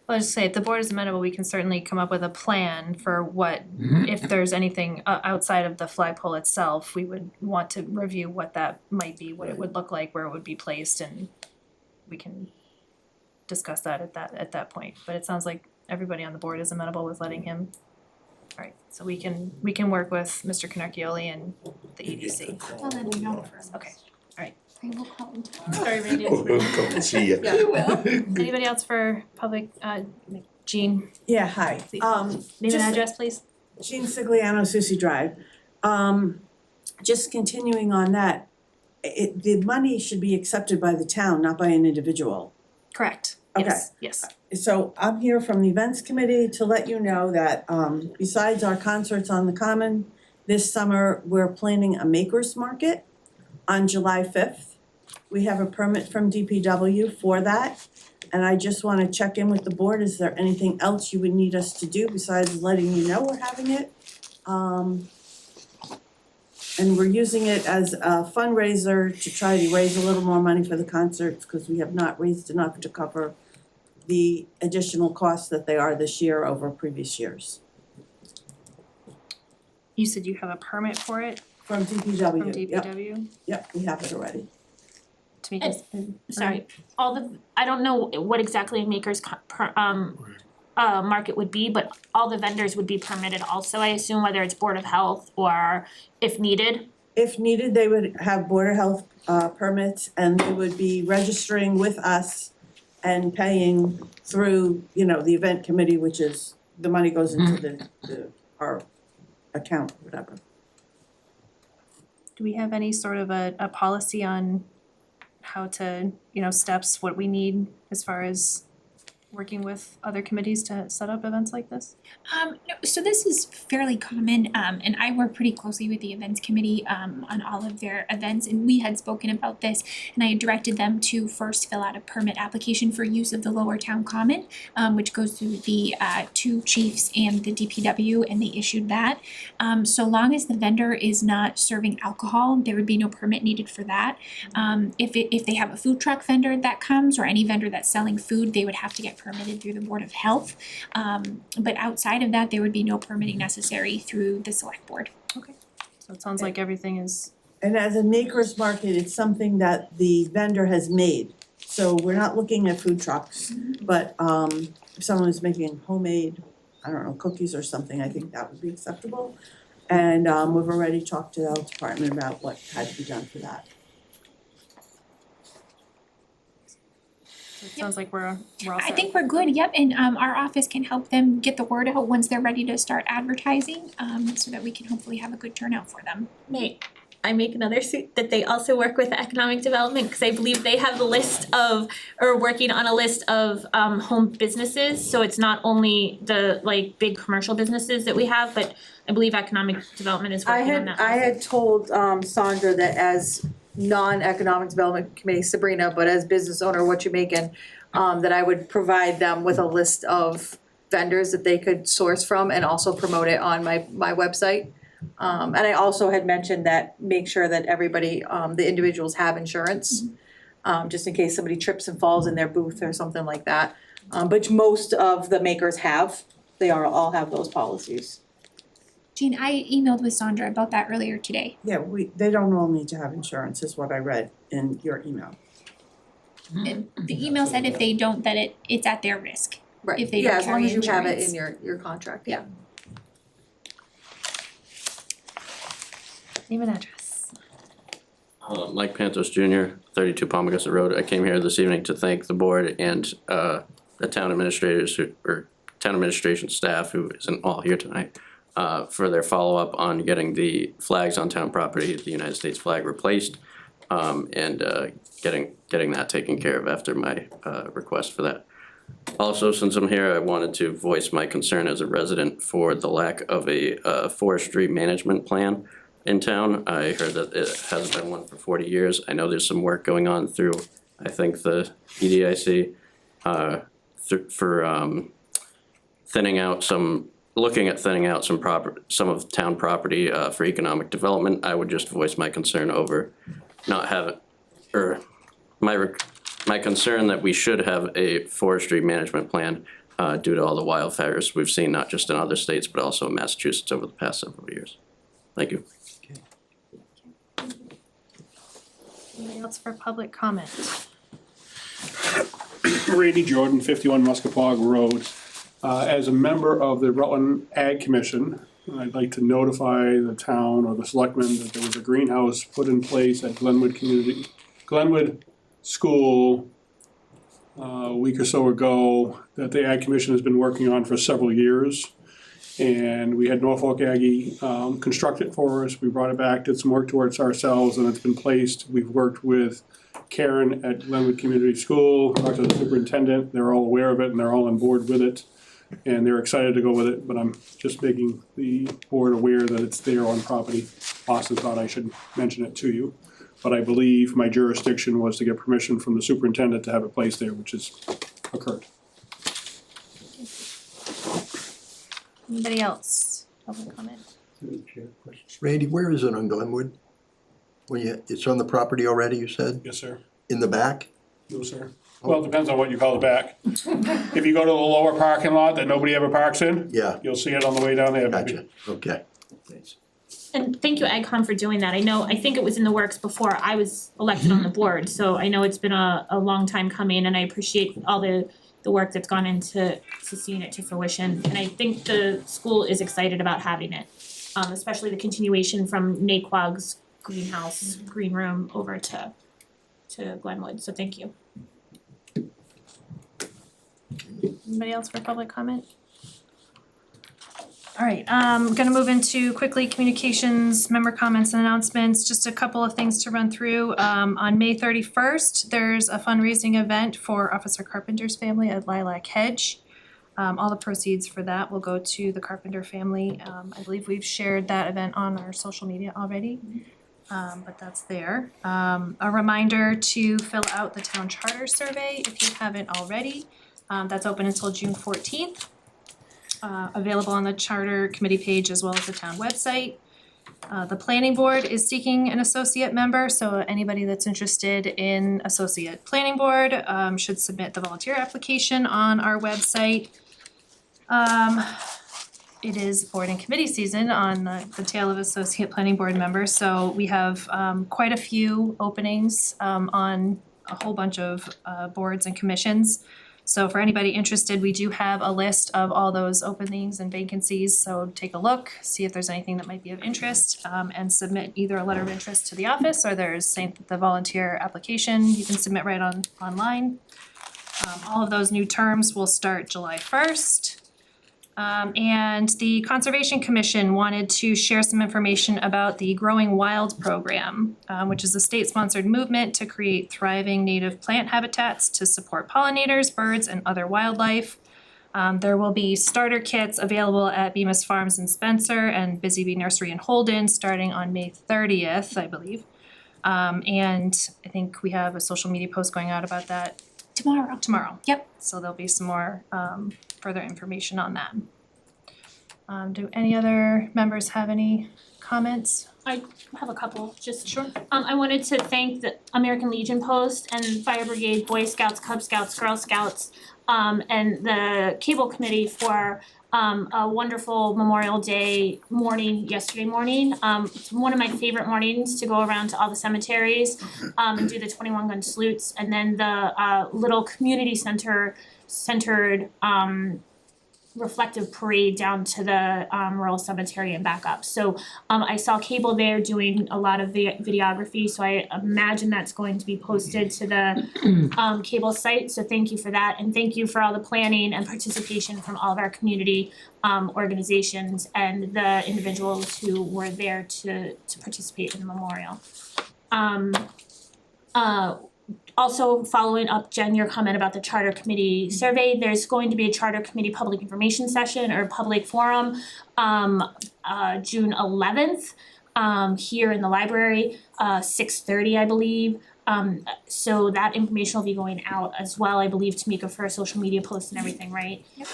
S2: Well, I just say, if the board is amenable, we can certainly come up with a plan for what, if there's anything outside of the flagpole itself, we would want to review what that might be, what it would look like, where it would be placed, and we can discuss that at that point. But it sounds like everybody on the board is amenable with letting him. Alright, so we can work with Mr. Cannocchioli and the EDC.
S10: I'll let him know.
S2: Okay,
S10: I will call him.
S2: sorry, Randy.
S5: We'll come and see you.
S2: Anybody else for public, Jean,
S11: Yeah, hi.
S2: name and address, please?
S11: Jean Sigliano, Susie Drive. Just continuing on that, the money should be accepted by the town, not by an individual.
S2: Correct,
S11: Okay.
S2: yes.
S11: So I'm here from the events committee to let you know that besides our concerts on the Common, this summer, we're planning a makers market on July 5th. We have a permit from DPW for that. And I just wanna check in with the board, is there anything else you would need us to do besides letting you know we're having it? And we're using it as a fundraiser to try to raise a little more money for the concerts, cause we have not raised enough to cover the additional costs that they are this year over previous years.
S2: You said you have a permit for it
S11: From DPW,
S2: from
S11: yep,
S2: DPW?
S11: yep, we have it already.
S2: Tamika's.
S4: Sorry, I don't know what exactly a maker's market would be, but all the vendors would be permitted also, I assume, whether it's Board of Health or if needed.
S11: If needed, they would have Board of Health permits and they would be registering with us and paying through, the event committee, which is, the money goes into our account, whatever.
S2: Do we have any sort of a policy on how to, steps, what we need as far as working with other committees to set up events like this?
S10: No, so this is fairly common, and I work pretty closely with the events committee on all of their events, and we had spoken about this, and I had directed them to first fill out a permit application for use of the Lower Town Common, which goes through the two chiefs and the DPW, and they issued that. So long as the vendor is not serving alcohol, there would be no permit needed for that. If they have a food truck vendor that comes, or any vendor that's selling food, they would have to get permitted through the Board of Health. But outside of that, there would be no permitting necessary through the select board.
S2: Okay, so it sounds like everything is.
S11: And as a maker's market, it's something that the vendor has made. So we're not looking at food trucks, but if someone is making homemade, cookies or something, I think that would be acceptable. And we've already talked to the health department about what had to be done for that.
S2: So it sounds like we're all set.
S10: I think we're good, yep, and our office can help them get the word out once they're ready to start advertising, so that we can hopefully have a good turnout for them.
S4: May I make another suit that they also work with economic development, because I believe they have the list of, or working on a list of home businesses, so it's not only the big commercial businesses that we have, but I believe economic development is working on that.
S17: I had told Sandra that as non-economic development committee, Sabrina, but as business owner, What You Making, that I would provide them with a list of vendors that they could source from and also promote it on my website. And I also had mentioned that make sure that everybody, the individuals have insurance, just in case somebody trips and falls in their booth or something like that. But most of the makers have, they all have those policies.
S10: Jean, I emailed with Sandra about that earlier today.
S11: Yeah, they don't all need to have insurance, is what I read in your email.
S10: And the email said if they don't, that it's at their risk.
S17: Right,
S10: If they don't
S17: as long
S10: carry
S17: as you have it
S10: insurance.
S17: in your contract, yeah.
S2: Name and address.
S3: Mike Pantos Jr., 32 Palmagussit Road. I came here this evening to thank the board and the town administrators or town administration staff who isn't all here tonight for their follow-up on getting the flags on town property, the United States flag, replaced and getting that taken care of after my request for that. Also, since I'm here, I wanted to voice my concern as a resident for the lack of a forestry management plan in town. I heard that it hasn't been one for 40 years. I know there's some work going on through, I think, the EDIC for looking at thinning out some of town property for economic development. I would just voice my concern over not have it, or my concern that we should have a forestry management plan due to all the wildfires we've seen, not just in other states, but also in Massachusetts over the past several years. Thank you.
S2: Anybody else for public comment?
S15: Brady Jordan, 51 Muskapog Road. As a member of the Rutland Ag Commission, I'd like to notify the town or the selectmen that there was a greenhouse put in place at Glenwood School a week or so ago that the Ag Commission has been working on for several years. And we had Norfolk Aggie construct it for us. We brought it back, did some work towards ourselves, and it's been placed. We've worked with Karen at Glenwood Community School, talked to the superintendent. They're all aware of it and they're all on board with it. And they're excited to go with it, but I'm just making the board aware that it's there on property. Austin thought I should mention it to you. But I believe my jurisdiction was to get permission from the superintendent to have it placed there, which has occurred.
S2: Anybody else? Public comment?
S6: Randy, where is it on Glenwood? It's on the property already, you said?
S15: Yes, sir.
S6: In the back?
S15: No, sir. Well, it depends on what you call the back. If you go to the lower parking lot that nobody ever parks in,
S6: Yeah.
S15: you'll see it on the way down there.
S6: Gotcha, okay.
S4: And thank you, AgCom, for doing that. I think it was in the works before I was elected on the board, so I know it's been a long time coming, and I appreciate all the work that's gone into seeing it to fruition. And I think the school is excited about having it, especially the continuation from Naquag's greenhouse, green room over to Glenwood, so thank you.
S2: Anybody else for public comment? All right, gonna move into quickly communications, member comments and announcements, just a couple of things to run through. On May 31st, there's a fundraising event for Officer Carpenter's family at Lilac Hedge. All the proceeds for that will go to the Carpenter family. I believe we've shared that event on our social media already, but that's there. A reminder to fill out the town charter survey if you haven't already. That's open until June 14th. Available on the charter committee page as well as the town website. The planning board is seeking an associate member, so anybody that's interested in associate planning board should submit the volunteer application on our website. It is board and committee season on the tail of associate planning board members, so we have quite a few openings on a whole bunch of boards and commissions. So for anybody interested, we do have a list of all those openings and vacancies, so take a look, see if there's anything that might be of interest, and submit either a letter of interest to the office, or there's the volunteer application you can submit right online. All of those new terms will start July 1st. And the Conservation Commission wanted to share some information about the Growing Wild program, which is a state-sponsored movement to create thriving native plant habitats to support pollinators, birds, and other wildlife. There will be starter kits available at Bemis Farms in Spencer and Busy Bee Nursery in Holden starting on May 30th, I believe. And I think we have a social media post going out about that tomorrow. Yep. So there'll be some more further information on that. Do any other members have any comments?
S4: I have a couple, just. Sure. I wanted to thank the American Legion Post and Fire Brigade, Boy Scouts, Cub Scouts, Girl Scouts, and the Cable Committee for a wonderful Memorial Day morning, yesterday morning. It's one of my favorite mornings to go around to all the cemeteries and do the 21 gun salutes, and then the little community centered reflective parade down to the rural cemetery and back up. So I saw Cable there doing a lot of the videography, so I imagine that's going to be posted to the Cable site, so thank you for that, and thank you for all the planning and participation from all of our community organizations and the individuals who were there to participate in the memorial. Also, following up, Jen, your comment about the charter committee survey, there's going to be a charter committee public information session or public forum June 11th here in the library, 6:30, I believe. So that information will be going out as well, I believe, Tamika, for a social media post and everything, right? Yep.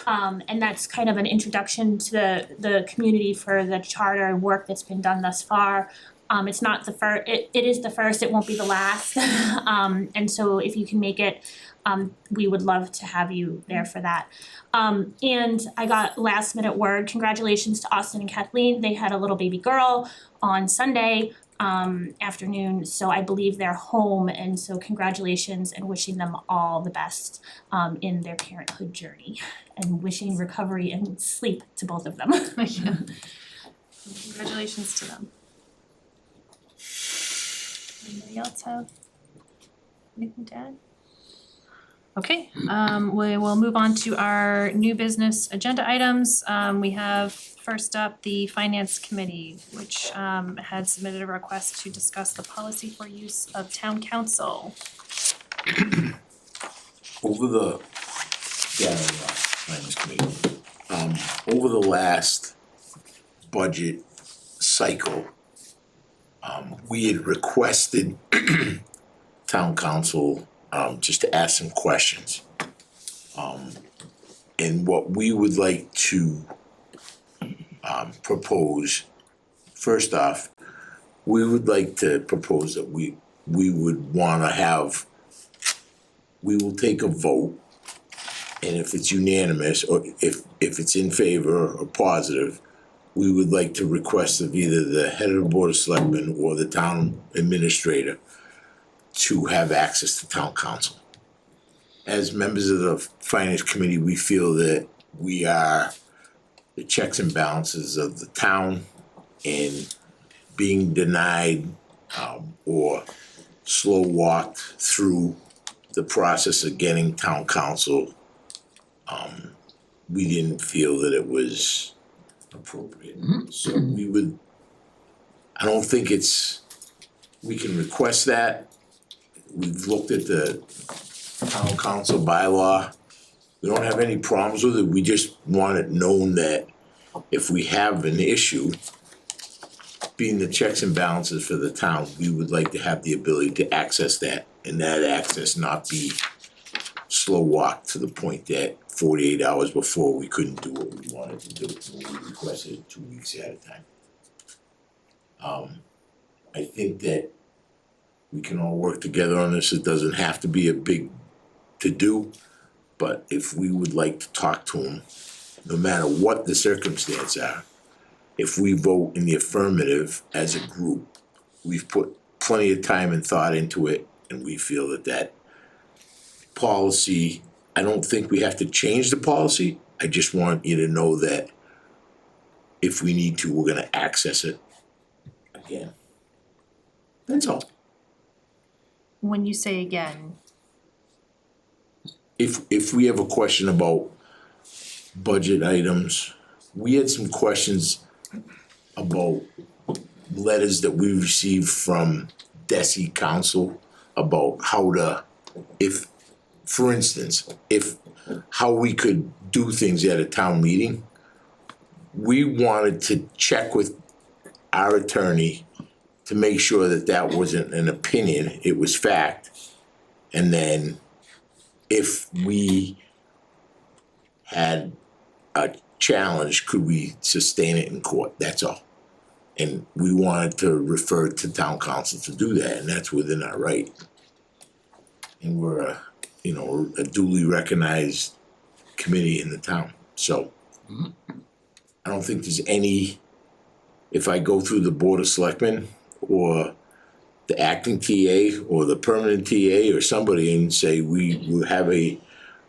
S4: And that's kind of an introduction to the community for the charter work that's been done thus far. It's not it is the first, it won't be the last. And so if you can make it, we would love to have you there for that. And I got last minute word, congratulations to Austin and Kathleen, they had a little baby girl on Sunday afternoon, so I believe they're home, and so congratulations and wishing them all the best in their parenthood journey, and wishing recovery and sleep to both of them.
S2: Yeah. Congratulations to them. Anybody else have anything to add? Okay, we will move on to our new business agenda items. We have first up the Finance Committee, which had submitted a request to discuss the policy for use of town council.
S5: Over the, Finance Committee, over the last budget cycle, we had requested town council just to ask some questions. And what we would like to propose, first off, we would like to propose that we would wanna have, we will take a vote, and if it's unanimous, or if it's in favor or positive, we would like to request of either the head of the board of selectmen or the town administrator to have access to town council. As members of the finance committee, we feel that we are the checks and balances of the town, and being denied or slow walked through the process of getting town council, we didn't feel that it was appropriate. So we would, I don't think we can request that. We've looked at the town council bylaw. We don't have any problems with it, we just want it known that if we have an issue, being the checks and balances for the town, we would like to have the ability to access that, and that access not be slow walked to the point that 48 hours before we couldn't do what we wanted to do, so we requested it 2 weeks at a time. I think that we can all work together on this, it doesn't have to be a big to-do, but if we would like to talk to them, no matter what the circumstance are, if we vote in the affirmative as a group, we've put plenty of time and thought into it, and we feel that policy, I don't think we have to change the policy, I just want you to know that if we need to, we're gonna access it again. That's all.
S2: When you say again,
S5: If we have a question about budget items, we had some questions about letters that we received from DESI Council about how to, if, for instance, how we could do things at a town meeting. We wanted to check with our attorney to make sure that wasn't an opinion, it was fact. And then if we had a challenge, could we sustain it in court, that's all. And we wanted to refer to town council to do that, and that's within our right. And we're a duly recognized committee in the town, so I don't think there's any, if I go through the board of selectmen or the acting TA or the permanent TA or somebody and say we will have a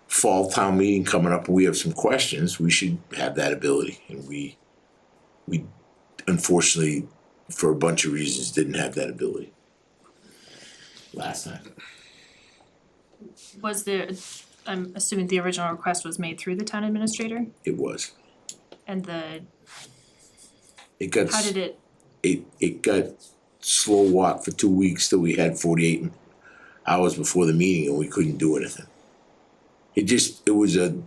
S5: fall town meeting coming up and we have some questions, we should have that ability, and we unfortunately, for a bunch of reasons, didn't have that ability last time.
S2: I'm assuming the original request was made through the town administrator?
S5: It was.
S2: And
S5: It got.
S2: how did it?
S5: It got slow walked for 2 weeks till we had 48 hours before the meeting and we couldn't do anything. It was a.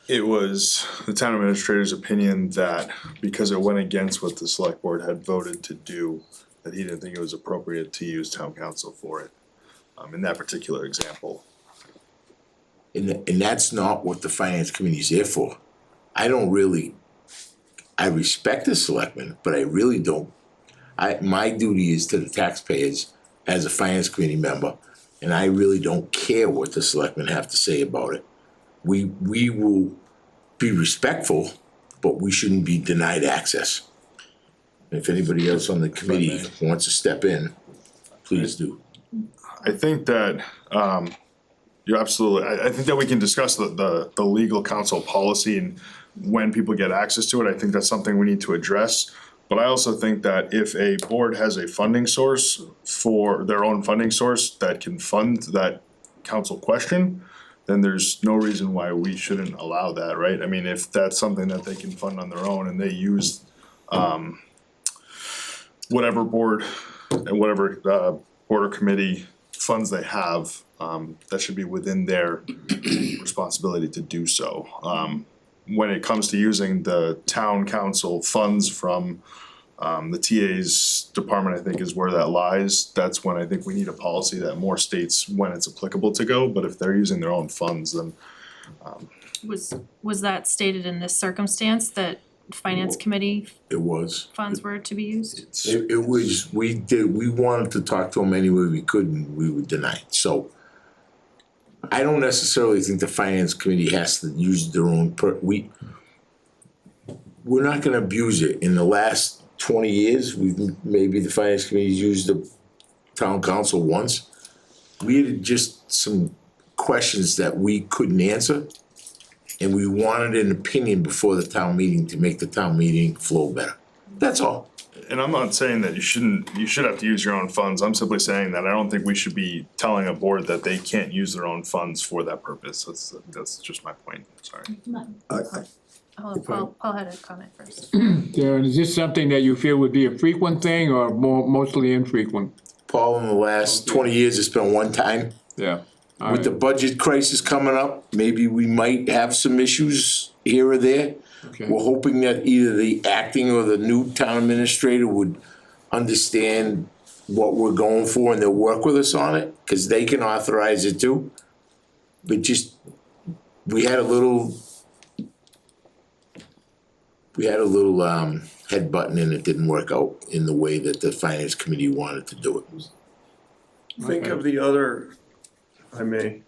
S13: It was the town administrator's opinion that because it went against what the select board had voted to do, that he didn't think it was appropriate to use town council for it, in that particular example.
S5: And that's not what the finance committee's there for. I don't really I respect the selectmen, but I really don't. My duty is to the taxpayers as a finance committee member, and I really don't care what the selectmen have to say about it. We will be respectful, but we shouldn't be denied access. If anybody else on the committee wants to step in, please do.
S13: I think that, you're absolutely, I think that we can discuss the legal counsel policy and when people get access to it. I think that's something we need to address. But I also think that if a board has a funding source for their own funding source that can fund that counsel question, then there's no reason why we shouldn't allow that, right? I mean, if that's something that they can fund on their own and they use, whatever board and whatever, board or committee funds they have, that should be within their responsibility to do so. When it comes to using the town council funds from the TA's department, I think is where that lies. That's when I think we need a policy that more states when it's applicable to go, but if they're using their own funds, then
S2: Was that stated in this circumstance that finance committee
S5: It was.
S2: funds were to be used?
S5: It was, we wanted to talk to them any way we could and we were denied, so. I don't necessarily think the finance committee has to use their own, we're not gonna abuse it. In the last 20 years, maybe the finance committee's used the town council once. We had just some questions that we couldn't answer. And we wanted an opinion before the town meeting to make the town meeting flow better. That's all.
S13: and I'm not saying that you should have to use your own funds. I'm simply saying that I don't think we should be telling a board that they can't use their own funds for that purpose. That's just my point, sorry.
S2: Paul had a comment first.
S12: Darren, is this something that you feel would be a frequent thing or mostly infrequent?
S5: Paul, in the last 20 years, it's been one time.
S12: Yeah.
S5: With the budget crisis coming up, maybe we might have some issues here or there.
S12: Okay.
S5: We're hoping that either the acting or the new town administrator would understand what we're going for and they'll work with us on it, cause they can authorize it too. But just, we had a little head button and it didn't work out in the way that the finance committee wanted to do it.
S3: Think of the other, if I may,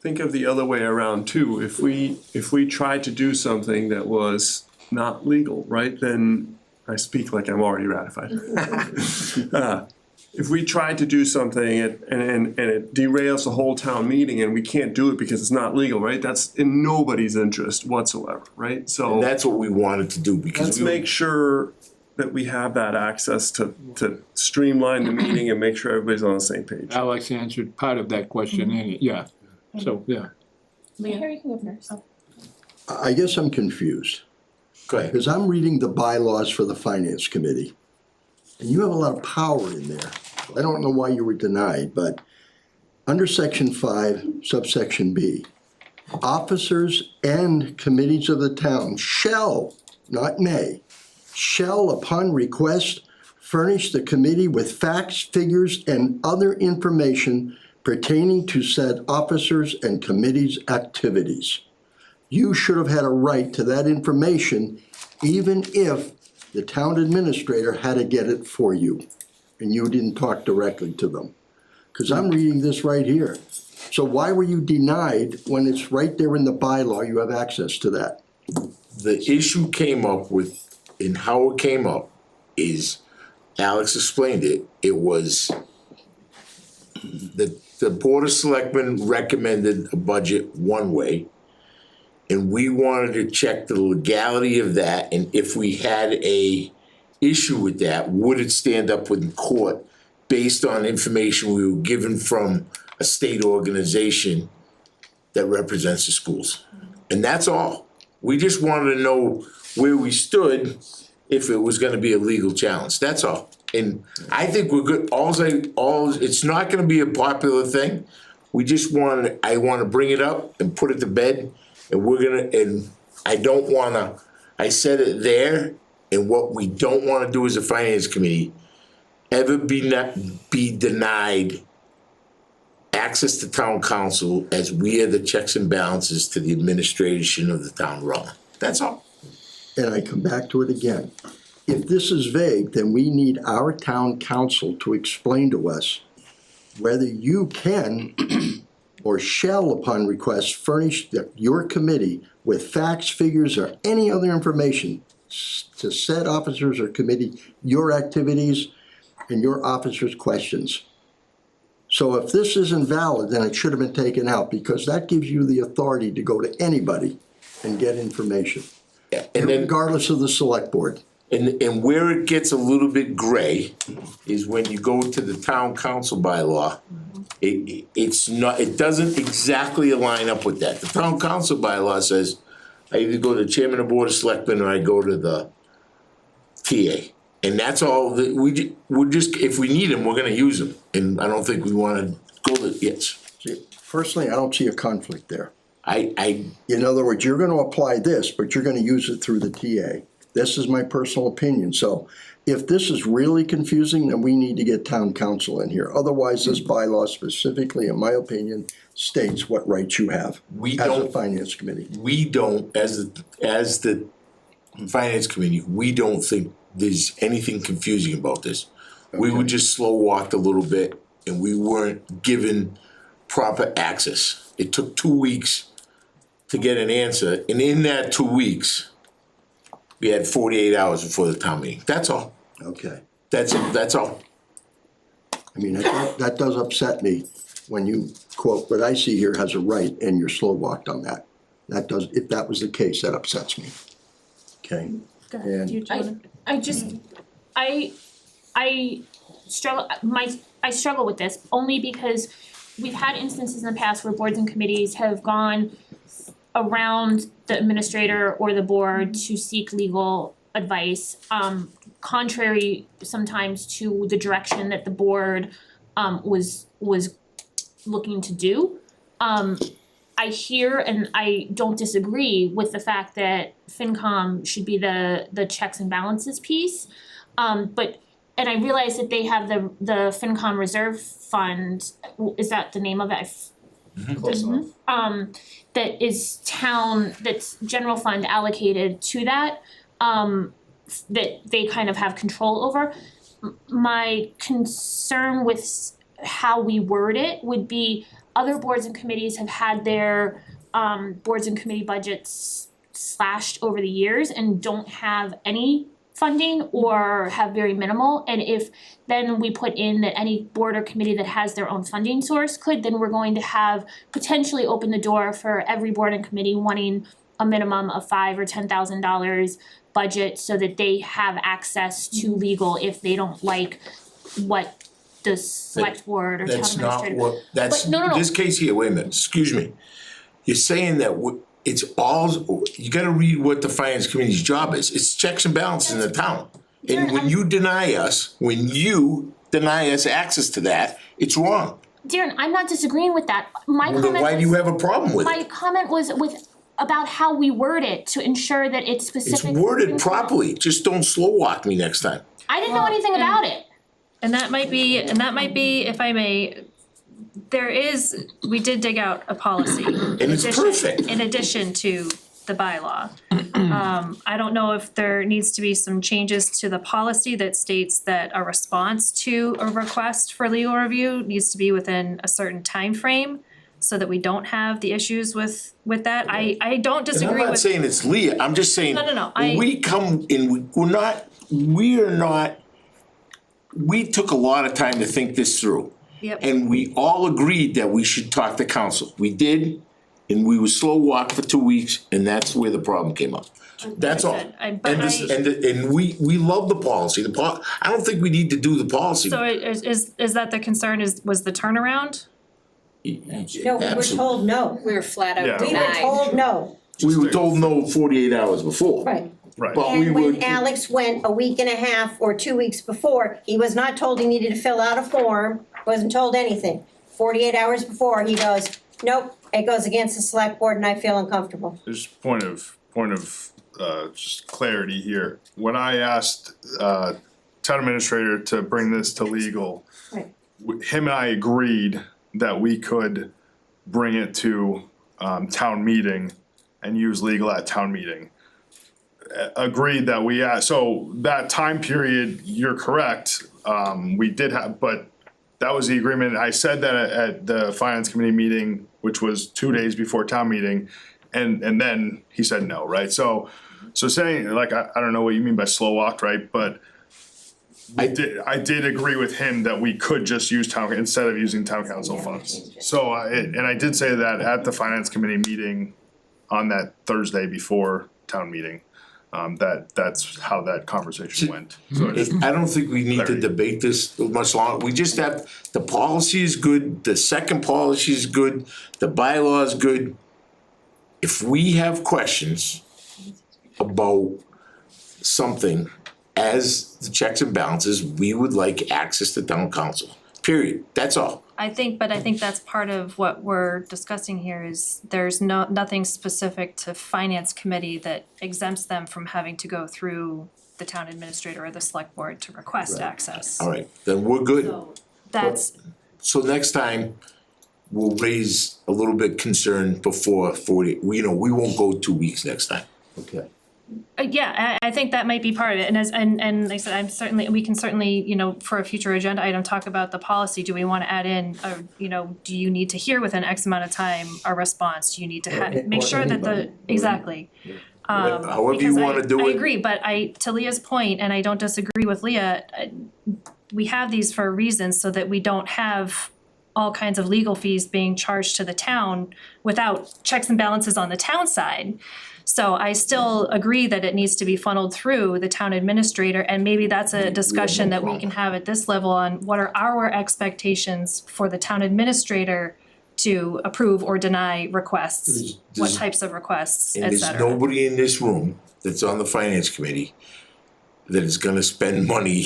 S3: think of the other way around too. If we tried to do something that was not legal, right, then I speak like I'm already ratified. If we tried to do something and it derails the whole town meeting and we can't do it because it's not legal, right, that's in nobody's interest whatsoever, right? So
S5: And that's what we wanted to do because
S3: let's make sure that we have that access to streamline the meeting and make sure everybody's on the same page.
S12: Alex answered part of that question, yeah, so, yeah.
S2: Harry, you can go first.
S6: I guess I'm confused.
S5: Go ahead.
S6: Because I'm reading the bylaws for the finance committee. And you have a lot of power in there. I don't know why you were denied, but under section 5, subsection B, officers and committees of the town shall, not may, shall upon request furnish the committee with facts, figures, and other information pertaining to said officers and committees' activities. You should have had a right to that information even if the town administrator had to get it for you and you didn't talk directly to them. Because I'm reading this right here. So why were you denied when it's right there in the bylaw, you have access to that?
S5: the issue came up with, and how it came up is, Alex explained it, it was the Board of Selectmen recommended a budget one way, and we wanted to check the legality of that, and if we had a issue with that, would it stand up with court based on information we were given from a state organization that represents the schools? And that's all. We just wanted to know where we stood if it was gonna be a legal challenge, that's all. And I think we're good, it's not gonna be a popular thing. We just I wanna bring it up and put it to bed, and I said it there, and what we don't wanna do as a finance committee, ever be denied access to town council as we are the checks and balances to the administration of the town of Rutland. That's all.
S6: and I come back to it again. If this is vague, then we need our town council to explain to us whether you can or shall, upon request, furnish your committee with facts, figures, or any other information to said officers or committee, your activities and your officers' questions. So if this isn't valid, then it should have been taken out, because that gives you the authority to go to anybody and get information.
S5: Yeah, and then,
S6: regardless of the select board.
S5: and where it gets a little bit gray is when you go to the town council bylaw. It's not, it doesn't exactly align up with that. The town council bylaw says, I either go to the chairman of the board of selectmen or I go to the TA. And that's all that we're just, if we need them, we're gonna use them. And I don't think we wanna go to, yes.
S6: Personally, I don't see a conflict there.
S5: I.
S6: In other words, you're gonna apply this, but you're gonna use it through the TA. This is my personal opinion. So if this is really confusing, then we need to get town council in here. Otherwise, this bylaw specifically, in my opinion, states what rights you have as a finance committee.
S5: We don't, as the finance committee, we don't think there's anything confusing about this. We were just slow walked a little bit and we weren't given proper access. It took 2 weeks to get an answer, and in that 2 weeks, we had 48 hours before the town meeting. That's all.
S6: Okay.
S5: That's all.
S6: I mean, that does upset me when you quote, what I see here has a right and you're slow walked on that. That does, if that was the case, that upsets me. Okay? And
S4: I struggle with this only because we've had instances in the past where boards and committees have gone around the administrator or the board to seek legal advice, contrary sometimes to the direction that the board was looking to do. I hear and I don't disagree with the fact that FinCom should be the checks and balances piece. And I realize that they have the FinCom Reserve Fund, is that the name of it?
S5: Close enough.
S4: That is that's general fund allocated to that, that they kind of have control over. My concern with how we word it would be other boards and committees have had their boards and committee budgets slashed over the years and don't have any funding or have very minimal, and if then we put in that any board or committee that has their own funding source could, then we're going to have potentially open the door for every board and committee wanting a minimum of $5,000 or $10,000 budget so that they have access to legal if they don't like what the select board or town administrator.
S5: That's not what, that's,
S4: no.
S5: this case here, wait a minute, excuse me. You're saying that it's all, you gotta read what the finance committee's job is. It's checks and balances in the town. And when you deny us access to that, it's wrong.
S4: Darren, I'm not disagreeing with that. My
S5: Well,
S4: comment
S5: then why do you have a problem with
S4: My
S5: it?
S4: comment was about how we word it to ensure that it's specific.
S5: It's worded properly, just don't slow walk me next time.
S4: I didn't know anything about it.
S2: And that might be, if I may, we did dig out a policy.
S5: And it's perfect.
S2: In addition to the bylaw. I don't know if there needs to be some changes to the policy that states that a response to a request for legal review needs to be within a certain time frame, so that we don't have the issues with that. I don't disagree with.
S5: And I'm not saying it's Leah, I'm just saying.
S2: No,
S5: when we come in, we took a lot of time to think this through.
S2: Yep.
S5: And we all agreed that we should talk to council. We did, and we were slow walked for 2 weeks, and that's where the problem came up. That's all. And we love the policy. I don't think we need to do the policy.
S2: So is that the concern, was the turnaround?
S18: No, we were told no.
S17: We were flat out
S18: We
S17: denied.
S18: were told no.
S5: We were told no 48 hours before.
S18: Right.
S13: Right.
S5: But we
S18: And
S5: were.
S18: when Alex went a week and a half or 2 weeks before, he was not told he needed to fill out a form, wasn't told anything. 48 hours before, he goes, nope, it goes against the select board and I feel uncomfortable.
S13: There's point of just clarity here. When I asked town administrator to bring this to legal,
S18: Right.
S13: him and I agreed that we could bring it to town meeting and use legal at town meeting. agreed that so that time period, you're correct, we did have, but that was the agreement. I said that at the finance committee meeting, which was 2 days before town meeting, and then he said no, right? So saying, like, I don't know what you mean by slow walked, right? But I did agree with him that we could just use instead of using town council funds. So I did say that at the finance committee meeting on that Thursday before town meeting. That's how that conversation went. So
S5: I don't think we need to debate this much longer. We just have, the policy is good, the second policy is good, the bylaw is good. If we have questions about something as the checks and balances, we would like access to town council, period, that's all.
S2: I think that's part of what we're discussing here is there's nothing specific to finance committee that exempts them from having to go through the town administrator or the select board to request access.
S5: All right, then we're good.
S2: So that's,
S5: So next time, we'll raise a little bit concern before 40, we won't go 2 weeks next time.
S6: Okay.
S2: yeah, I think that might be part of it, and like I said, we can certainly, for a future agenda item, talk about the policy. Do we wanna add in, do you need to hear within X amount of time a response? Do you need to make sure that exactly.
S5: However you
S2: Because
S5: wanna do
S2: I
S5: it.
S2: agree, but to Leah's point, and I don't disagree with Leah, we have these for a reason so that we don't have all kinds of legal fees being charged to the town without checks and balances on the town side. So I still agree that it needs to be funneled through the town administrator, and maybe that's a discussion that we can have at this level on what are our expectations for the town administrator to approve or deny requests, what types of requests,
S5: And
S2: et
S5: there's
S2: cetera.
S5: nobody in this room that's on the finance committee that is gonna spend money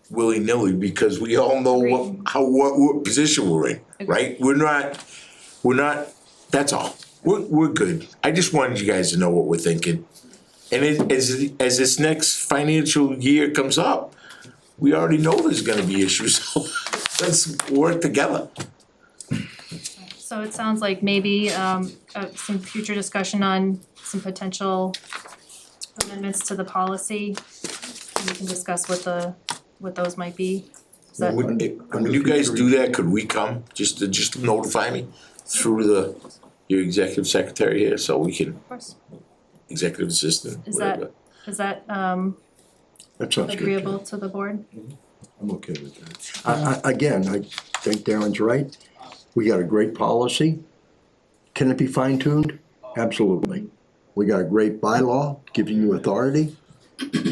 S5: willy-nilly, because we all know what position we're in, right? We're not, that's all. We're good. I just wanted you guys to know what we're thinking. And as this next financial year comes up, we already know there's gonna be issues, so let's work together.
S2: So it sounds like maybe some future discussion on some potential amendments to the policy. We can discuss what those might be. Is that,
S5: When you guys do that, could we come, just to notify me through your executive secretary here, so we can,
S2: of course,
S5: executive assistant,
S2: is
S5: whatever.
S2: that
S6: That sounds good.
S2: agreeable to the board?
S6: I'm okay with that. Again, I think Darren's right. We got a great policy. Can it be fine tuned? Absolutely. We got a great bylaw giving you authority.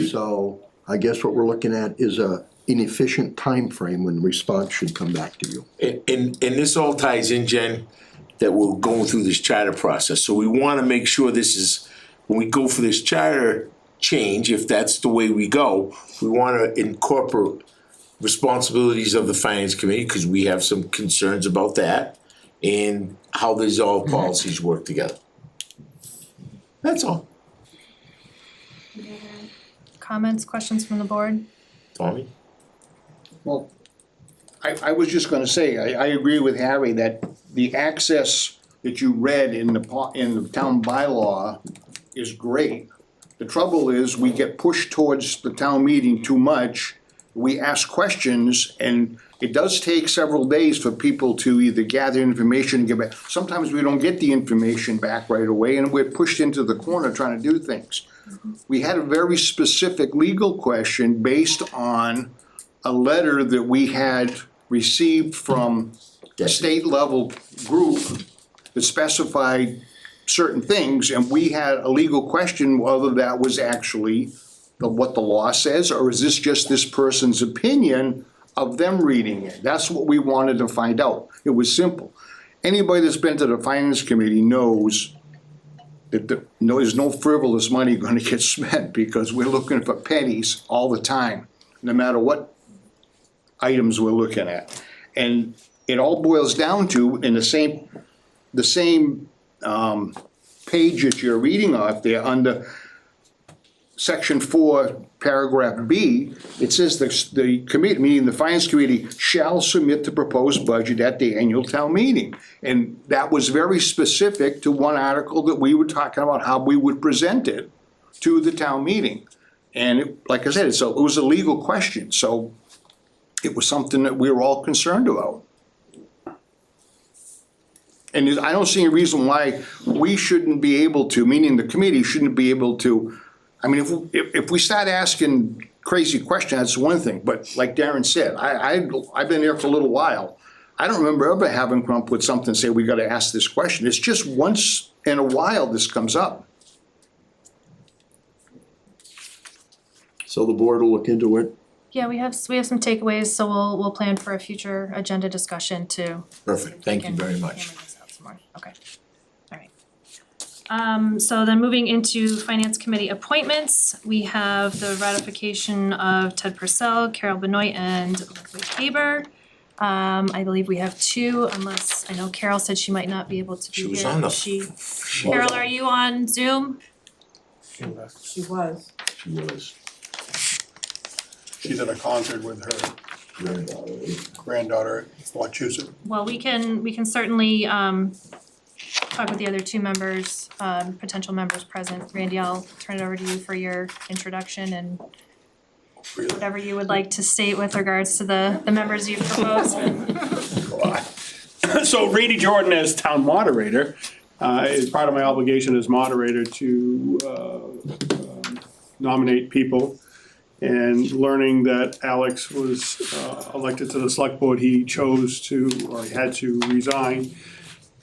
S6: So I guess what we're looking at is a inefficient time frame when response should come back to you.
S5: And this all ties in, Jen, that we're going through this charter process, so we wanna make sure this is, when we go for this charter change, if that's the way we go, we wanna incorporate responsibilities of the finance committee, cause we have some concerns about that, and how these all policies work together. That's all.
S2: Comments, questions from the board?
S5: Tommy?
S16: Well, I was just gonna say, I agree with Harry that the access that you read in the town bylaw is great. The trouble is, we get pushed towards the town meeting too much. We ask questions, and it does take several days for people to either gather information and get back. Sometimes we don't get the information back right away, and we're pushed into the corner trying to do things. We had a very specific legal question based on a letter that we had received from a state level group that specified certain things, and we had a legal question whether that was actually what the law says, or is this just this person's opinion of them reading it? That's what we wanted to find out. It was simple. Anybody that's been to the finance committee knows that there's no frivolous money gonna get spent, because we're looking for pennies all the time, no matter what items we're looking at. And it all boils down to, in the same page that you're reading off there, under section 4, paragraph B, it says the committee, meaning the finance committee, shall submit the proposed budget at the annual town meeting. And that was very specific to one article that we were talking about how we would present it to the town meeting. And like I said, it was a legal question, so it was something that we were all concerned about. And I don't see a reason why we shouldn't be able to, meaning the committee shouldn't be able to, I mean, if we start asking crazy questions, that's one thing, but like Darren said, I've been there for a little while. I don't remember ever having come up with something, say, we gotta ask this question. It's just once in a while this comes up.
S6: So the board will look into it.
S2: Yeah, we have some takeaways, so we'll plan for a future agenda discussion to.
S5: Perfect, thank you very much.
S2: hammer this out some more. Okay, alright. So then moving into finance committee appointments, we have the ratification of Ted Purcell, Carol Benoit, and Ludwig Haber. I believe we have two, unless, I know Carol said she might not be able to be here.
S5: She was on the.
S2: Carol, are you on Zoom?
S11: She was.
S5: She was.
S15: She's at a concert with her granddaughter at Wachusett.
S2: Well, we can certainly talk with the other two members, potential members present. Randy, I'll turn it over to you for your introduction and whatever you would like to state with regards to the members you've proposed.
S15: So Randy Jordan as town moderator is part of my obligation as moderator to nominate people. And learning that Alex was elected to the select board, he chose to, or he had to resign.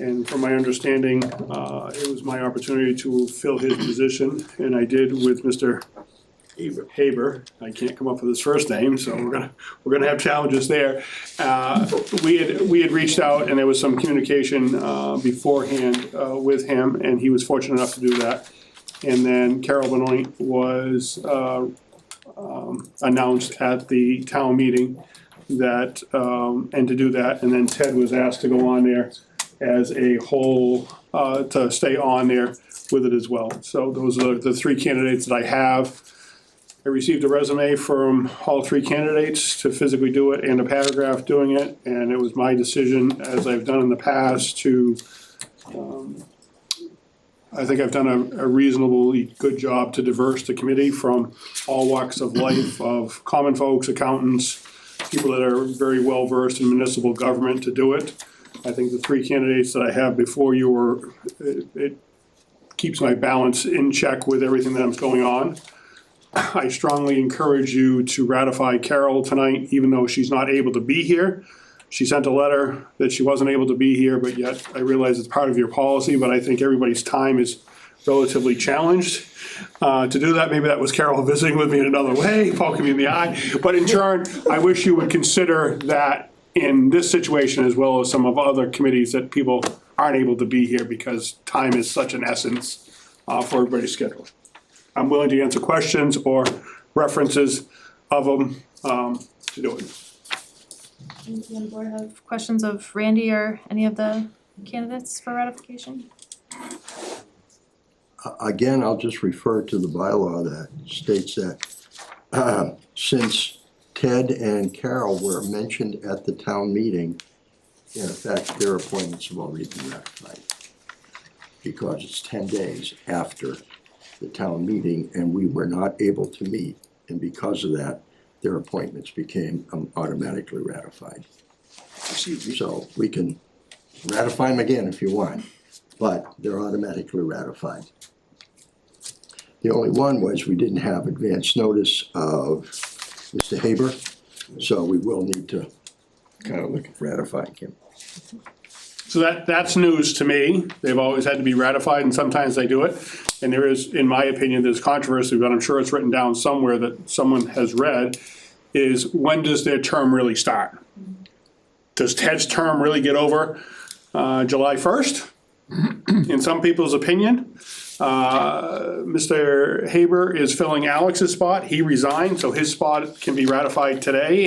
S15: And from my understanding, it was my opportunity to fill his position, and I did with Mr. Haber. I can't come up with his first name, so we're gonna have challenges there. We had reached out, and there was some communication beforehand with him, and he was fortunate enough to do that. And then Carol Benoit was announced at the town meeting that, and to do that, and then Ted was asked to go on there as a whole, to stay on there with it as well. So those are the three candidates that I have. I received a resume from all three candidates to physically do it and a paragraph doing it, and it was my decision, as I've done in the past, to I think I've done a reasonably good job to diverse the committee from all walks of life, of common folks, accountants, people that are very well versed in municipal government to do it. I think the three candidates that I have before you it keeps my balance in check with everything that's going on. I strongly encourage you to ratify Carol tonight, even though she's not able to be here. She sent a letter that she wasn't able to be here, but yet I realize it's part of your policy, but I think everybody's time is relatively challenged. To do that, maybe that was Carol visiting with me in another way, poking me in the eye. But in turn, I wish you would consider that in this situation, as well as some of other committees, that people aren't able to be here because time is such an essence for everybody's schedule. I'm willing to answer questions or references of them to do it.
S2: Does the board have questions of Randy or any of the candidates for ratification?
S6: Again, I'll just refer to the bylaw that states that since Ted and Carol were mentioned at the town meeting, in effect, their appointments have already been ratified. Because it's 10 days after the town meeting and we were not able to meet, and because of that, their appointments became automatically ratified. So we can ratify them again if you want, but they're automatically ratified. The only one was we didn't have advance notice of Mr. Haber, so we will need to kind of look at ratifying him.
S15: So that's news to me. They've always had to be ratified, and sometimes they do it. And there is, in my opinion, there's controversy, but I'm sure it's written down somewhere that someone has read, is when does their term really start? Does Ted's term really get over July 1st? In some people's opinion. Mr. Haber is filling Alex's spot. He resigned, so his spot can be ratified today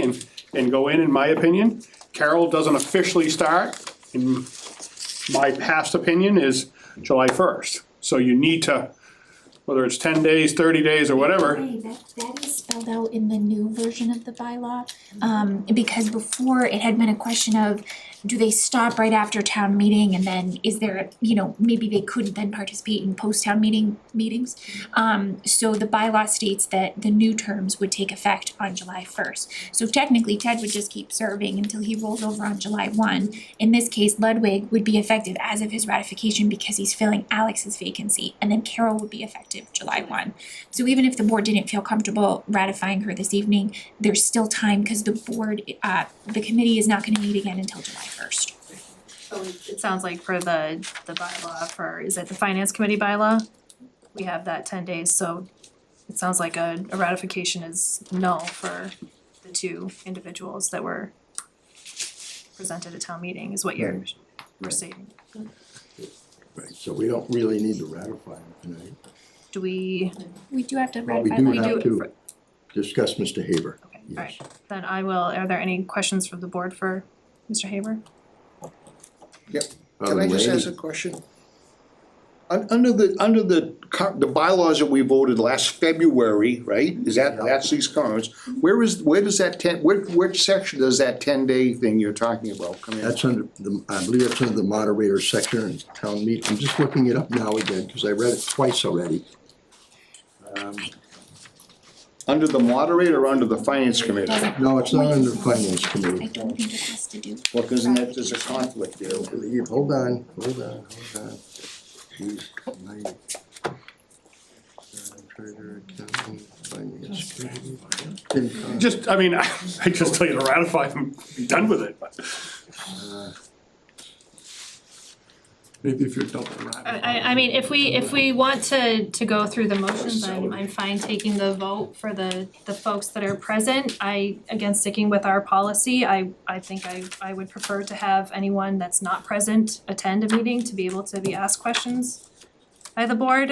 S15: and go in my opinion. Carol doesn't officially start. In my past opinion is July 1st. So you need to, whether it's 10 days, 30 days, or whatever.
S10: That is spelled out in the new version of the bylaw, because before it had been a question of do they stop right after town meeting and then is there, maybe they couldn't then participate in post-town meetings? So the bylaw states that the new terms would take effect on July 1st. So technically Ted would just keep serving until he rolls over on July 1. In this case, Ludwig would be effective as of his ratification because he's filling Alex's vacancy, and then Carol would be effective July 1. So even if the board didn't feel comfortable ratifying her this evening, there's still time because the board, the committee is not gonna meet again until July 1st.
S2: So it sounds like for the bylaw is it the finance committee bylaw? We have that 10 days, so it sounds like a ratification is null for the two individuals that were presented at town meeting is what you're stating.
S6: Right, so we don't really need to ratify them tonight.
S2: Do we?
S10: We do have to
S6: Well, we
S10: ratify.
S6: do have to discuss Mr. Haber.
S2: Okay, alright, then are there any questions from the board for Mr. Haber?
S16: Yep. Can I just ask a question? Under the bylaws that we voted last February, right, that's these comments, which section does that 10-day thing you're talking about come in?
S6: That's I believe that's under the moderator section in town meeting. I'm just looking it up now again, because I read it twice already.
S16: Under the moderator or under the finance committee?
S6: No, it's not under the finance committee.
S10: I don't think it has to do.
S16: Well, because there's a conflict there.
S6: Hold on. Jeez, treasurer, accounting, finance committee.
S15: Just, I just tell you to ratify them, be done with it, but.
S12: Maybe if you're double ratifying.
S2: If we want to go through the motions, I'm fine taking the vote for the folks that are present. Again, sticking with our policy, I think I would prefer to have anyone that's not present attend a meeting to be able to be asked questions by the board.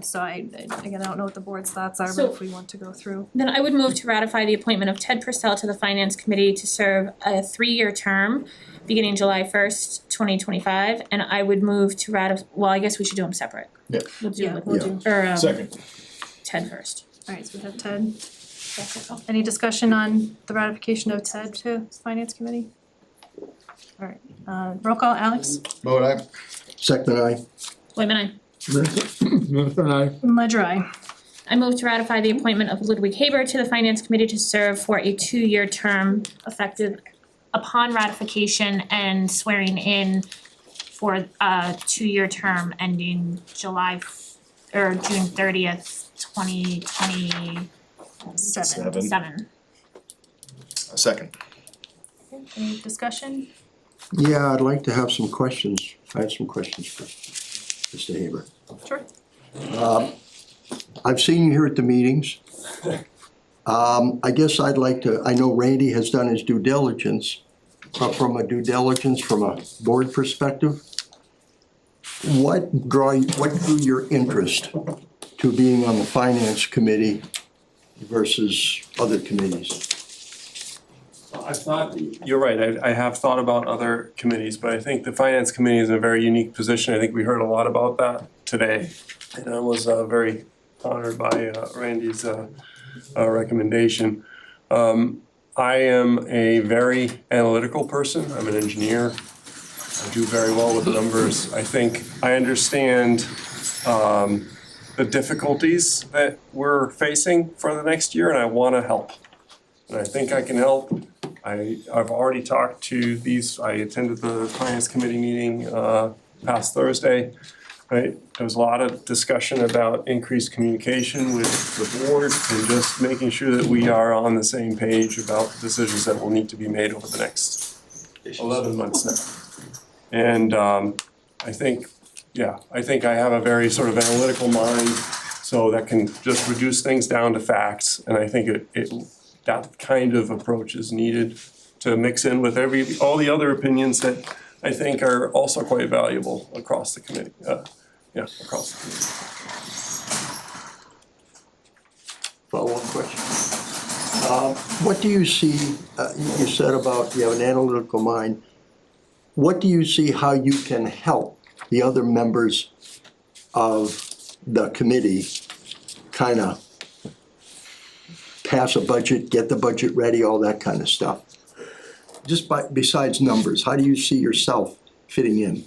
S2: So I don't know what the board's thoughts are, but if we want to go through.
S4: Then I would move to ratify the appointment of Ted Purcell to the Finance Committee to serve a 3-year term beginning July 1st, 2025, and I would move to I guess we should do them separate.
S6: Yeah.
S4: We'll do,
S13: Second.
S4: Ted first.
S2: Alright, so we have Ted. Any discussion on the ratification of Ted to the Finance Committee? Alright, roll call, Alex?
S16: Vote aye.
S6: Second aye.
S4: Wait a minute.
S12: Mr. Nye.
S2: Ledger aye.
S4: I move to ratify the appointment of Ludwig Haber to the Finance Committee to serve for a 2-year term effective upon ratification and swearing in for a 2-year term ending June 30th, 2027.
S13: Second.
S2: Any discussion?
S6: Yeah, I'd like to have some questions. I have some questions for Mr. Haber.
S2: Sure.
S6: I've seen you here at the meetings. I guess I'd like to, I know Randy has done his due diligence, but from a board perspective, what drew your interest to being on the finance committee versus other committees?
S3: I thought, you're right, I have thought about other committees, but I think the finance committee is in a very unique position. I think we heard a lot about that today. And I was very honored by Randy's recommendation. I am a very analytical person. I'm an engineer. I do very well with numbers. I think I understand the difficulties that we're facing for the next year, and I want to help. And I think I can help. I've already talked to these. I attended the finance committee meeting past Thursday. Right, there was a lot of discussion about increased communication with the board and just making sure that we are on the same page about decisions that will need to be made over the next 11 months now. And I think I have a very sort of analytical mind, so that can just reduce things down to facts. And I think that kind of approach is needed to mix in with all the other opinions that I think are also quite valuable across the committee. Across the committee.
S6: Follow-up question. What do you see, you said about you have an analytical mind. What do you see how you can help the other members of the committee kind of pass a budget, get the budget ready, all that kind of stuff? besides numbers, how do you see yourself fitting in?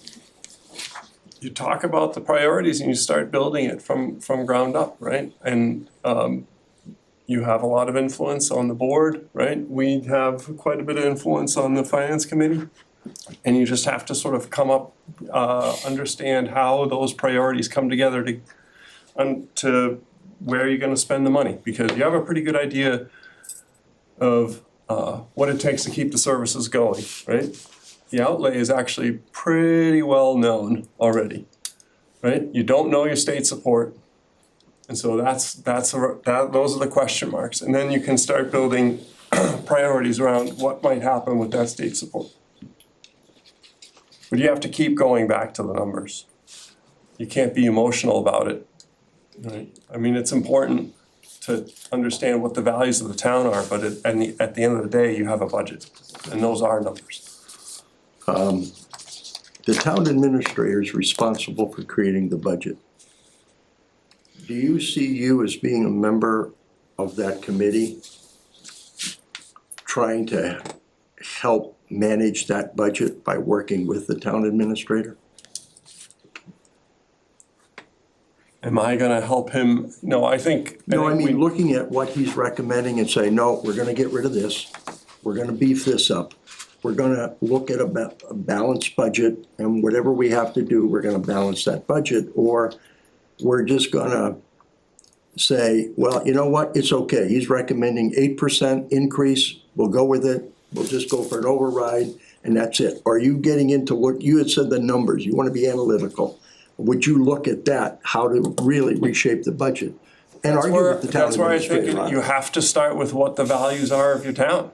S3: You talk about the priorities and you start building it from ground up, right? And you have a lot of influence on the board, right? We have quite a bit of influence on the finance committee. And you just have to sort of come up, understand how those priorities come together to where you're gonna spend the money. Because you have a pretty good idea of what it takes to keep the services going, right? The outlay is actually pretty well known already, right? You don't know your state support. And so those are the question marks. And then you can start building priorities around what might happen with that state support. But you have to keep going back to the numbers. You can't be emotional about it, right? I mean, it's important to understand what the values of the town are, but at the end of the day, you have a budget, and those are numbers.
S6: The town administrator is responsible for creating the budget. Do you see you as being a member of that committee, trying to help manage that budget by working with the town administrator?
S3: Am I gonna help him? No, I think.
S6: No, I mean, looking at what he's recommending and say, no, we're gonna get rid of this, we're gonna beef this up, we're gonna look at a balanced budget, and whatever we have to do, we're gonna balance that budget, or we're just gonna say, well, you know what, it's okay, he's recommending 8% increase, we'll go with it, we'll just go for an override, and that's it. Are you getting into what, you had said the numbers, you wanna be analytical. Would you look at that, how to really reshape the budget? And argue with the town
S3: That's where I think
S6: administrator on
S3: you
S6: it.
S3: have to start with what the values are of your town.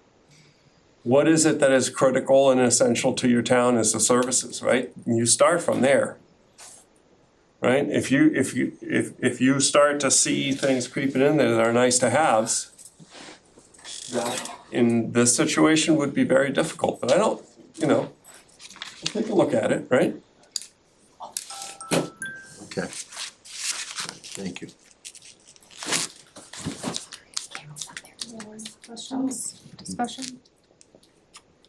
S3: What is it that is critical and essential to your town as the services, right? And you start from there. Right? If you start to see things creeping in there that are nice to haves, that in this situation would be very difficult, but I don't, take a look at it, right?
S6: Okay. Thank you.
S2: Questions, discussion?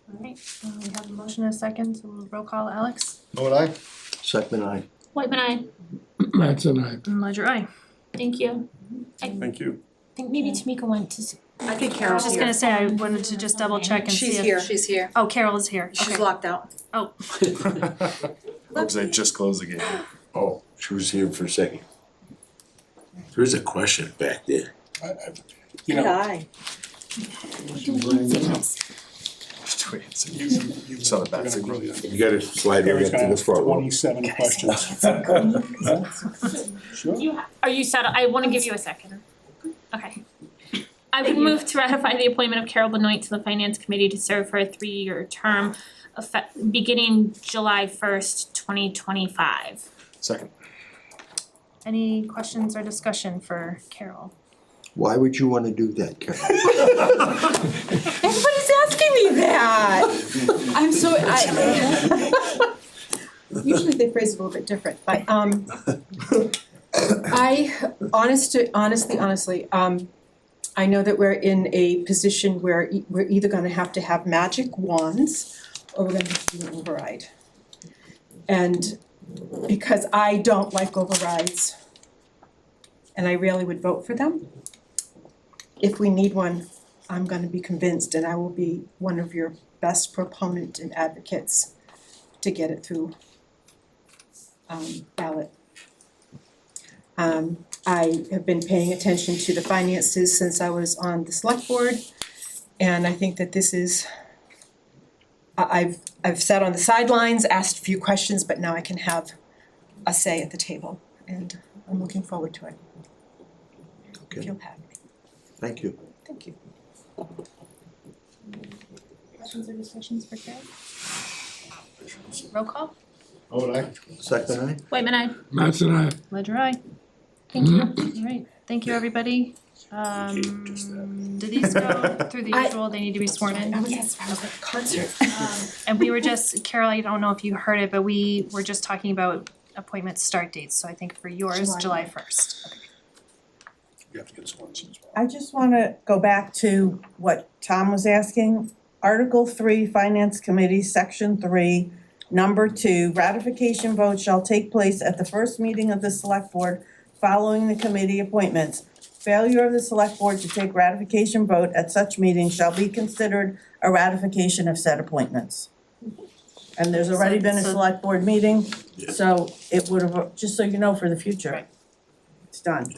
S2: All right, we have a motion and a second, so we'll roll call. Alex?
S13: Vote aye.
S6: Second, aye.
S4: Whitman, I.
S12: Mattson, aye.
S2: And Ledger, aye.
S4: Thank you.
S3: Thank you.
S4: I think maybe Tamika went to.
S17: I think
S2: I
S17: Carol's
S2: was just
S17: here.
S2: gonna say, I wanted to just double check and see if.
S17: She's here. She's here.
S2: Oh, Carol is here,
S17: She's
S2: okay.
S17: locked out.
S2: Oh.
S13: Oops, I just closed the game.
S5: Oh, she was here for a second. There is a question back there.
S15: You know,
S17: Hi.
S13: Just wait a second. You saw the bat signal.
S5: You gotta slide right
S15: Harry's
S5: up to
S15: gonna
S5: the
S15: have
S5: front.
S15: 27 questions. Sure.
S4: Are you settled? I wanna give you a second. Okay. I would move to ratify the appointment of Carol Benoit to the Finance Committee to serve for a 3-year term beginning July 1st, 2025.
S13: Second.
S2: Any questions or discussion for Carol?
S6: Why would you wanna do that, Carol?
S17: Everybody's asking me that. I'm so,
S19: Usually they phrase it a little bit different, but honestly, I know that we're in a position where we're either gonna have to have magic wands or we're gonna have to do an override. And because I don't like overrides, and I rarely would vote for them, if we need one, I'm gonna be convinced and I will be one of your best proponent and advocates to get it through ballot. I have been paying attention to the finances since I was on the select board, and I think that this is, I've sat on the sidelines, asked a few questions, but now I can have a say at the table, and I'm looking forward to it.
S6: Okay.
S19: If you'll have me.
S6: Thank you.
S19: Thank you.
S2: Questions or discussions for Carol? Roll call?
S13: Vote aye.
S6: Second, aye.
S4: Whitman, I.
S12: Mattson, aye.
S2: Ledger, aye.
S4: Thank you.
S2: All right, thank you, everybody. Do these go through the usual, they need to be sworn in?
S19: I was at the concert.
S2: And we were just, Carol, I don't know if you heard it, but we were just talking about appointment start dates, so I think for yours, July 1st.
S15: You have to get sworn in as well.
S11: I just wanna go back to what Tom was asking. Article 3, Finance Committee, Section 3, Number 2, ratification vote shall take place at the first meeting of the select board following the committee appointments. Failure of the select board to take ratification vote at such meeting shall be considered a ratification of said appointments. And there's already been a select board meeting, so it would have, just so you know for the future. It's done.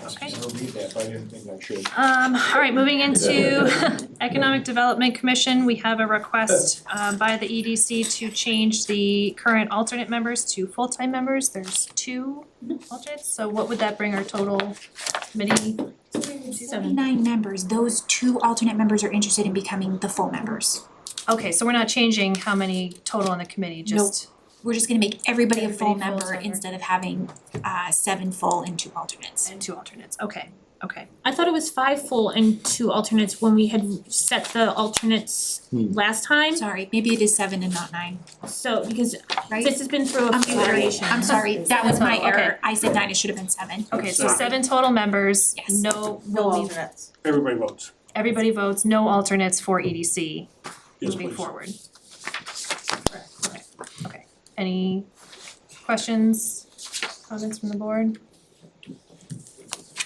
S2: Okay.
S16: I'll read that, but I didn't think I should.
S2: All right, moving into Economic Development Commission, we have a request by the EDC to change the current alternate members to full-time members. There's 2 alternates, so what would that bring our total committee?
S10: 79 members, those 2 alternate members are interested in becoming the full members.
S2: Okay, so we're not changing how many total on the committee, just.
S10: Nope. We're just gonna make everybody a full
S2: Everybody
S10: member
S2: full-timer.
S10: instead of having 7 full and 2 alternates.
S2: And 2 alternates, okay.
S4: I thought it was 5 full and 2 alternates when we had set the alternates last time.
S10: Sorry, maybe it is 7 and not 9.
S4: So, because
S10: Right?
S4: this has been through a
S10: I'm
S4: few
S10: sorry,
S4: iterations.
S10: I'm sorry, that was my
S2: Okay.
S10: error. I said 9, it should have been 7.
S2: Okay, so 7 total members,
S10: Yes.
S11: No
S2: will be,
S11: alternates.
S15: Everybody votes.
S2: everybody votes, no alternates for EDC
S15: Yes,
S2: moving
S15: please.
S2: forward. Okay. Any questions, comments from the board?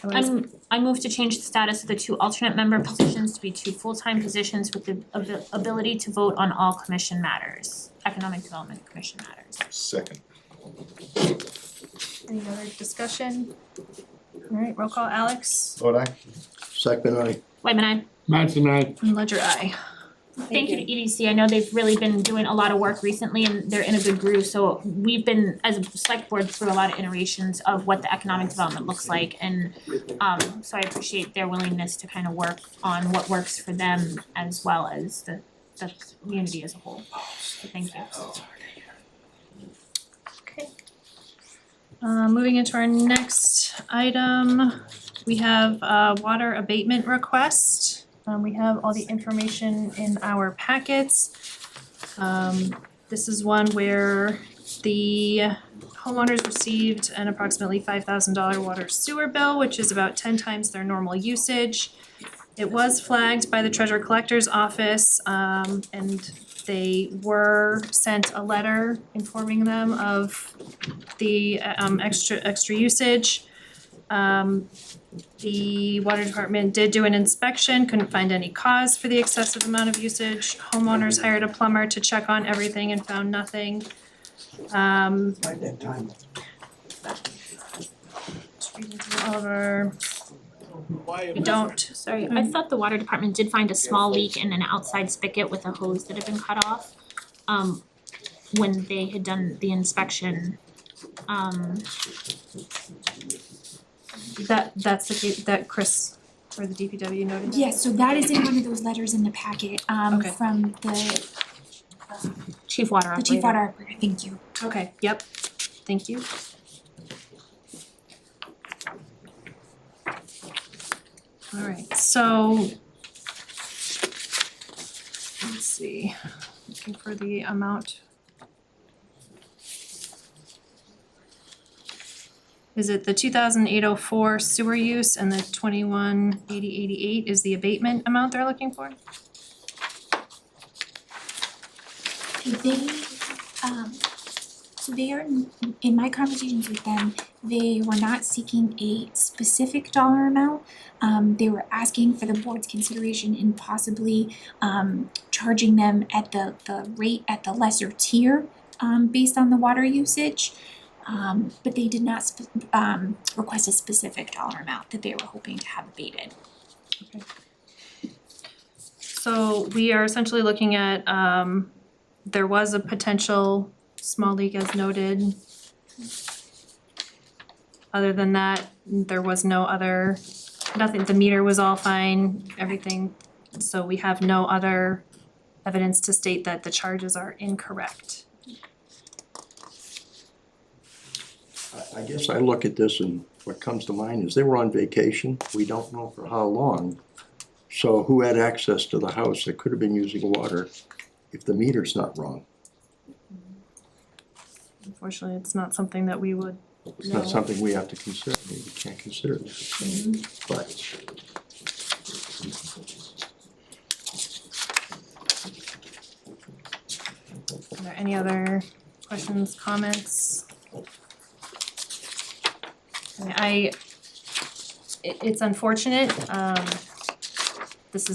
S2: Otherwise-
S4: I move to change the status of the 2 alternate member positions to be 2 full-time positions with the ability to vote on all commission matters, Economic Development Commission matters.
S13: Second.
S2: Any other discussion? All right, roll call, Alex,
S13: Vote aye.
S6: Second, I.
S4: Whitman, aye.
S12: Matt's and I.
S2: and Ledger, aye.
S4: Thank you to EDC, I know they've really been doing a lot of work recently and they're in a good groove, so we've been, as a select board, through a lot of iterations of what the economic development looks like, and so I appreciate their willingness to kind of work on what works for them as well as the community as a whole, so thank you.
S2: Okay. Moving into our next item, we have a water abatement request. We have all the information in our packets. This is one where the homeowners received an approximately $5,000 water sewer bill, which is about 10 times their normal usage. It was flagged by the treasurer collector's office, and they were sent a letter informing them of the extra usage. The water department did do an inspection, couldn't find any cause for the excessive amount of usage. Homeowners hired a plumber to check on everything and found nothing.
S1: Like that time.
S2: Just reading through all of our, we don't,
S4: Sorry, I thought the water department did find a small leak in an outside spigot with a hose that had been cut off. When they had done the inspection,
S2: that's the case, that Chris, or the DPW noted that?
S10: Yes, so that is in one of those letters in the packet,
S2: Okay.
S10: from the
S4: chief water operator.
S10: the chief water operator, thank you.
S2: Okay, yep, thank you. Alright, so let's see, looking for the amount. Is it the 2,804 sewer use and the 21,8088 is the abatement amount they're looking for?
S10: They, so they are, in my conversations with them, they were not seeking a specific dollar amount. They were asking for the board's consideration in possibly, charging them at the rate at the lesser tier, based on the water usage. But they did not request a specific dollar amount that they were hoping to have abated.
S2: So we are essentially looking at, there was a potential small leak as noted. Other than that, there was no other, nothing, the meter was all fine, everything. So we have no other evidence to state that the charges are incorrect.
S6: I guess I look at this and what comes to mind is they were on vacation, we don't know for how long. So who had access to the house that could have been using water if the meter's not wrong?
S2: Unfortunately, it's not something that we would
S6: It's not something we have to consider, we can't consider this. But
S2: there any other questions, comments? It's unfortunate, this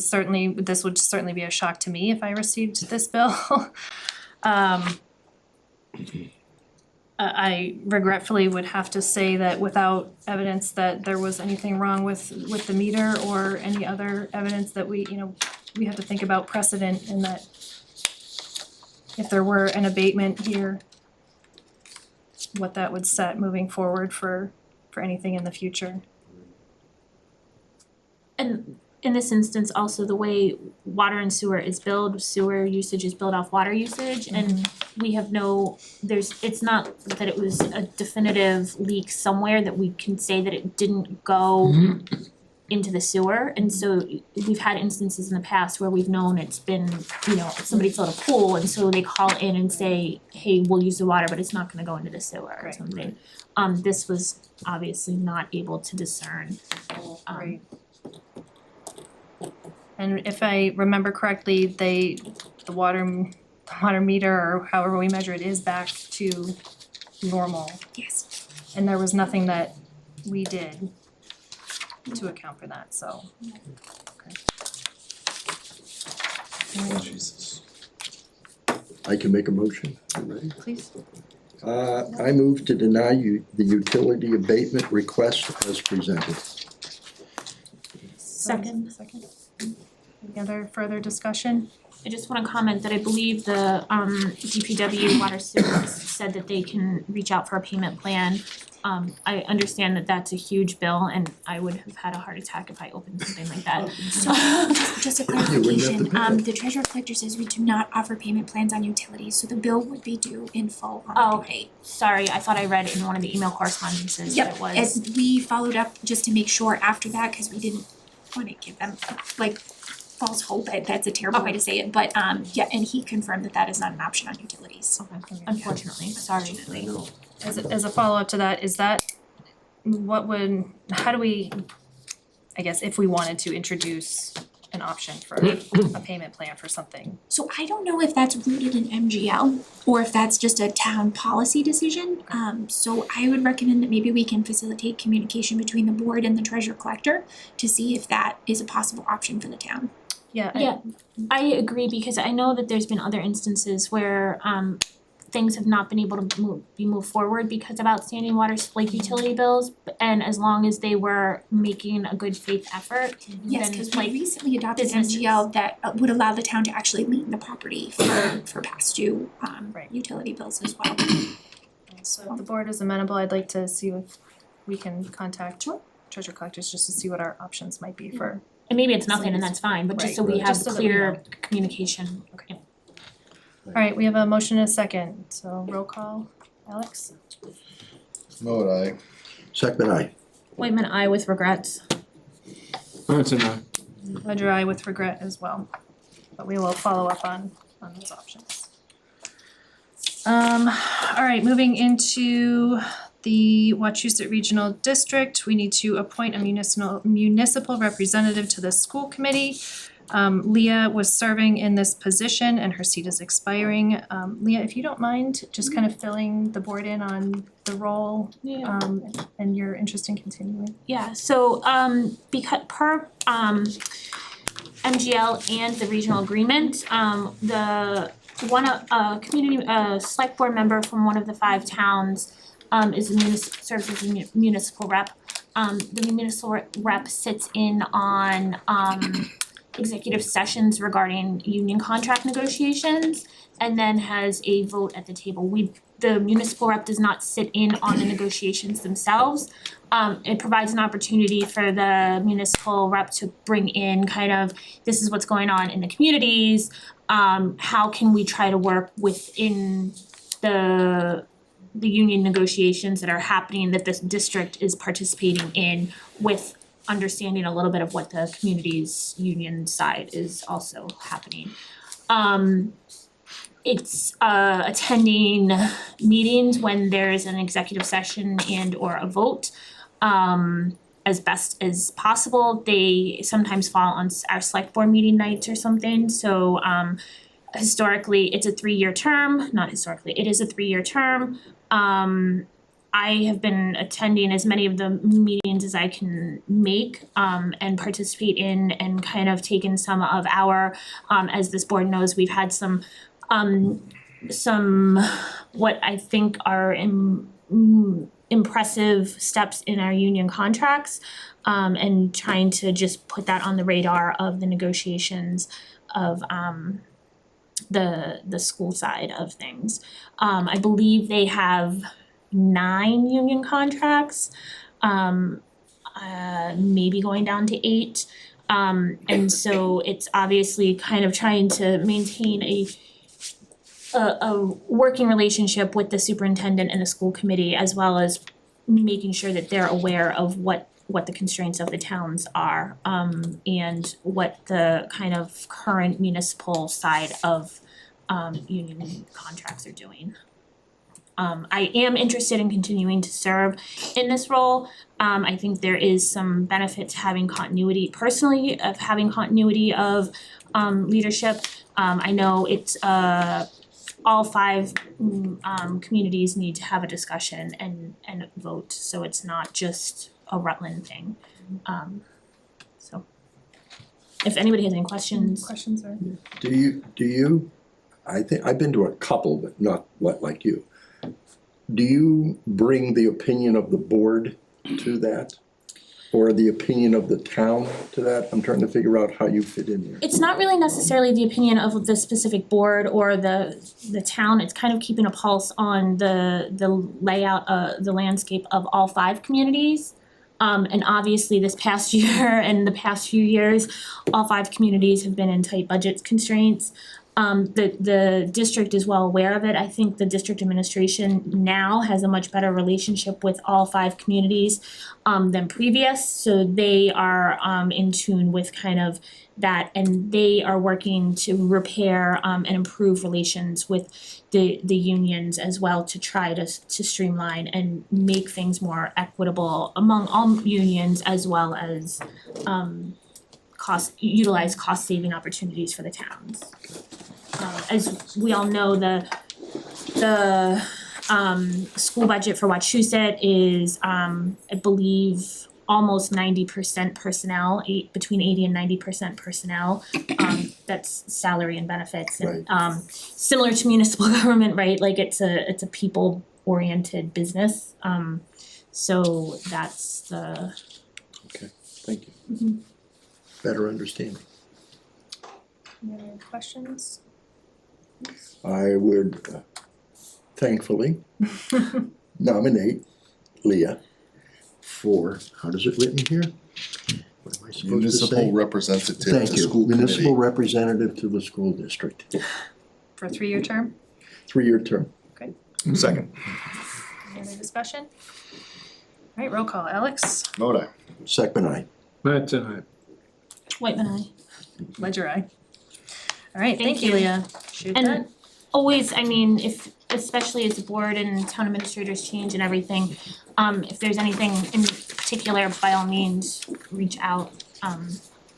S2: would certainly be a shock to me if I received this bill. I regretfully would have to say that without evidence that there was anything wrong with the meter or any other evidence that we have to think about precedent in that if there were an abatement here, what that would set moving forward for anything in the future.
S4: And in this instance, also the way water and sewer is billed, sewer usage is billed off water usage, and we have it's not that it was a definitive leak somewhere that we can say that it didn't go into the sewer, and so we've had instances in the past where we've known it's been, somebody filled a pool, and so they call in and say, hey, we'll use the water, but it's not gonna go into the sewer or something. This was obviously not able to discern.
S2: Right. And if I remember correctly, the water meter, or however we measure it, is back to normal.
S10: Yes.
S2: And there was nothing that we did to account for that, so.
S6: Jesus. I can make a motion, you ready?
S2: Please.
S6: I move to deny you the utility abatement request as presented.
S4: Second.
S2: Any other further discussion?
S4: I just wanna comment that I believe the DPW water service said that they can reach out for a payment plan. I understand that that's a huge bill, and I would have had a heart attack if I opened something like that.
S10: So just a clarification, the treasurer collector says we do not offer payment plans on utilities, so the bill would be due in full on the due date.
S4: Sorry, I thought I read in one of the email correspondences that it was.
S10: Yep, and we followed up just to make sure after that, cause we didn't wanna give them false hope, that's a terrible way to say it, but and he confirmed that that is not an option on utilities.
S4: Okay, unfortunately, sorry.
S2: As a follow-up to that, how do we, I guess, if we wanted to introduce an option for a payment plan for something?
S10: So I don't know if that's rooted in MGL or if that's just a town policy decision. So I would recommend that maybe we can facilitate communication between the board and the treasurer collector to see if that is a possible option for the town.
S4: Yeah, I agree, because I know that there's been other instances where things have not been able to move forward because of outstanding water, utility bills, and as long as they were making a good faith effort,
S10: yes, because we recently adopted MGL that would allow the town to actually lien the property for past due utility bills as well.
S2: So if the board is amenable, I'd like to see if we can contact treasurer collectors just to see what our options might be for.
S4: And maybe it's nothing and that's fine, but just so we have
S2: Just so that we
S4: clear
S2: know.
S4: communication.
S2: Okay. Alright, we have a motion and a second, so roll call, Alex?
S5: Vote aye.
S6: Second aye.
S4: Whitman, I with regrets.
S12: That's an aye.
S2: Ledger, I with regret as well, but we will follow up on those options. Alright, moving into the Wachusett Regional District, we need to appoint a municipal representative to the school committee. Leah was serving in this position and her seat is expiring. Leah, if you don't mind, just kind of filling the board in on the role, and your interest in continuing.
S4: Yeah, so because per MGL and the regional agreement, select board member from one of the 5 towns serves as a municipal rep. The municipal rep sits in on executive sessions regarding union contract negotiations and then has a vote at the table. The municipal rep does not sit in on the negotiations themselves. It provides an opportunity for the municipal rep to bring in kind of, this is what's going on in the communities, how can we try to work within the union negotiations that are happening, that this district is participating in, with understanding a little bit of what the community's union side is also happening. It's attending meetings when there's an executive session and or a vote as best as possible. They sometimes fall on our select board meeting nights or something, so historically, it's a 3-year term, not historically, it is a 3-year term. I have been attending as many of the meetings as I can make, and participate in and kind of taken some of our, as this board knows, we've had some what I think are impressive steps in our union contracts, and trying to just put that on the radar of the negotiations of the school side of things. I believe they have 9 union contracts, maybe going down to 8. And so it's obviously kind of trying to maintain a working relationship with the superintendent and the school committee, as well as making sure that they're aware of what the constraints of the towns are, and what the kind of current municipal side of union contracts are doing. I am interested in continuing to serve in this role. I think there is some benefit to having continuity, personally, of having continuity of leadership. I know it's all 5 communities need to have a discussion and vote, so it's not just a Rutland thing. So if anybody has any questions.
S2: Or?
S6: Do you, I think, I've been to a couple, but not like you. Do you bring the opinion of the board to that? Or the opinion of the town to that? I'm trying to figure out how you fit in there.
S4: It's not really necessarily the opinion of the specific board or the town. It's kind of keeping a pulse on the layout, the landscape of all 5 communities. And obviously this past year and the past few years, all 5 communities have been in tight budget constraints. The district is well aware of it. I think the district administration now has a much better relationship with all 5 communities than previous. So they are in tune with kind of that, and they are working to repair and improve relations with the unions as well, to try to streamline and make things more equitable among all unions, as well as utilize cost saving opportunities for the towns. As we all know, the school budget for Wachusett is I believe almost 90% personnel, between 80 and 90% personnel. That's salary and benefits, and similar to municipal government, right? Like it's a people oriented business. So that's the.
S6: Okay, thank you.
S4: Mm-hmm.
S6: Better understanding.
S2: Any other questions?
S6: I would thankfully nominate Leah for, how does it written here? What am I supposed to say?
S13: Municipal representative to
S6: Thank
S13: the
S6: you.
S13: school committee.
S6: Municipal representative to the school district.
S2: For a 3-year term?
S6: 3-year term.
S2: Okay.
S13: Second.
S2: Any other discussion? All right, roll call. Alex?
S13: Vote aye.
S6: Second aye.
S12: Matt's an aye.
S4: Whitman, aye.
S2: Ledger aye. All right, thank
S4: Thank
S2: you,
S4: you.
S2: Leah. Shoot that.
S4: And always, I mean, if, especially as the board and town administrators change and everything, if there's anything in particular, by all means, reach out.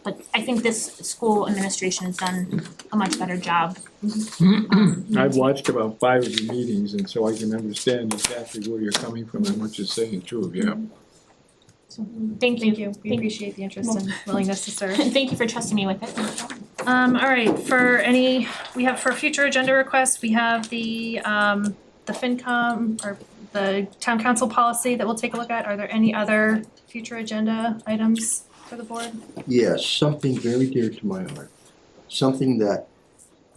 S4: But I think this school administration has done a much better job.
S12: I've watched about 5 of the meetings, and so I can understand exactly where you're coming from and what you're saying too, yeah.
S4: Thank you.
S2: We appreciate the interest and willingness to serve.
S4: Thank you for trusting me with it.
S2: All right, for future agenda requests, we have the FinCom or the town council policy that we'll take a look at. Are there any other future agenda items for the board?
S6: Yes, something very dear to my heart. Something that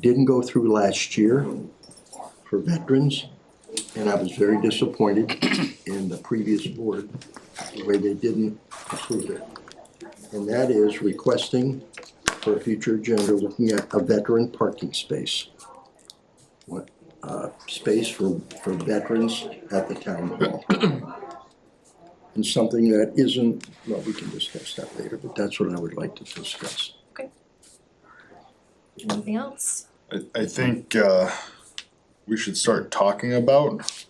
S6: didn't go through last year for veterans, and I was very disappointed in the previous board, the way they didn't approve it. And that is requesting for a future agenda, looking at a veteran parking space. What, space for veterans at the town hall. And something that isn't, well, we can discuss that later, but that's what I would like to discuss.
S2: Anything else?
S13: I think we should start talking about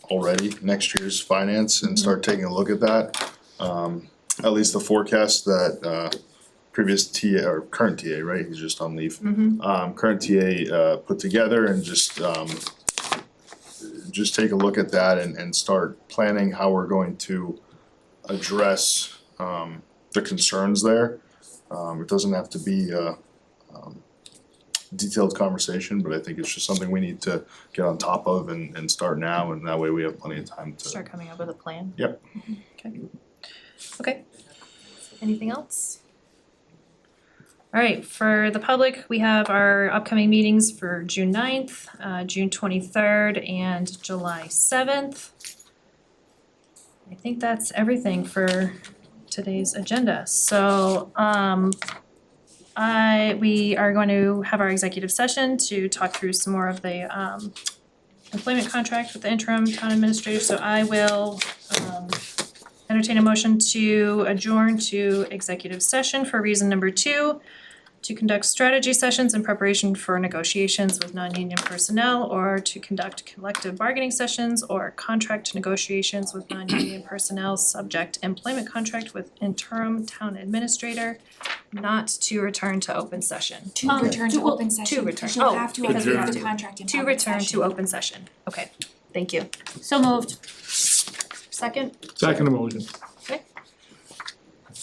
S13: already next year's finance and start taking a look at that. At least the forecast that previous TA or current TA, right? He's just on leave.
S2: Mm-hmm.
S13: Current TA put together and just take a look at that and start planning how we're going to address the concerns there. It doesn't have to be a detailed conversation, but I think it's just something we need to get on top of and start now, and that way we have plenty of time to.
S2: Start coming up with a plan.
S13: Yep.
S2: Okay. Okay. Anything else? All right, for the public, we have our upcoming meetings for June 9th, June 23rd, and July 7th. I think that's everything for today's agenda. So, we are going to have our executive session to talk through some more of the employment contract with the interim town administrator. So I will entertain a motion to adjourn to executive session for reason number 2, to conduct strategy sessions in preparation for negotiations with non-union personnel, or to conduct collective bargaining sessions or contract negotiations with non-union personnel, subject employment contract with interim town administrator, not to return to open session.
S10: To return to open session.
S2: To return,
S10: Because you'll have to
S2: because we have
S10: approve
S2: to.
S10: the contract in
S2: To
S10: public
S2: return
S10: session.
S2: to open session. Okay, thank you.
S4: So moved.
S2: Second?
S12: Second motion.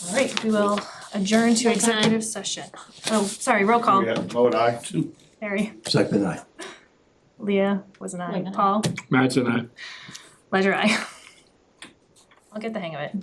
S2: All right, we will adjourn to executive session. Oh, sorry, roll call.
S13: Vote aye.
S2: Harry,
S6: Second I.
S2: Leah, was an aye.
S4: Wait a minute.
S2: Paul,
S12: Matt's and I.
S2: Ledger, aye. I'll get the hang of it.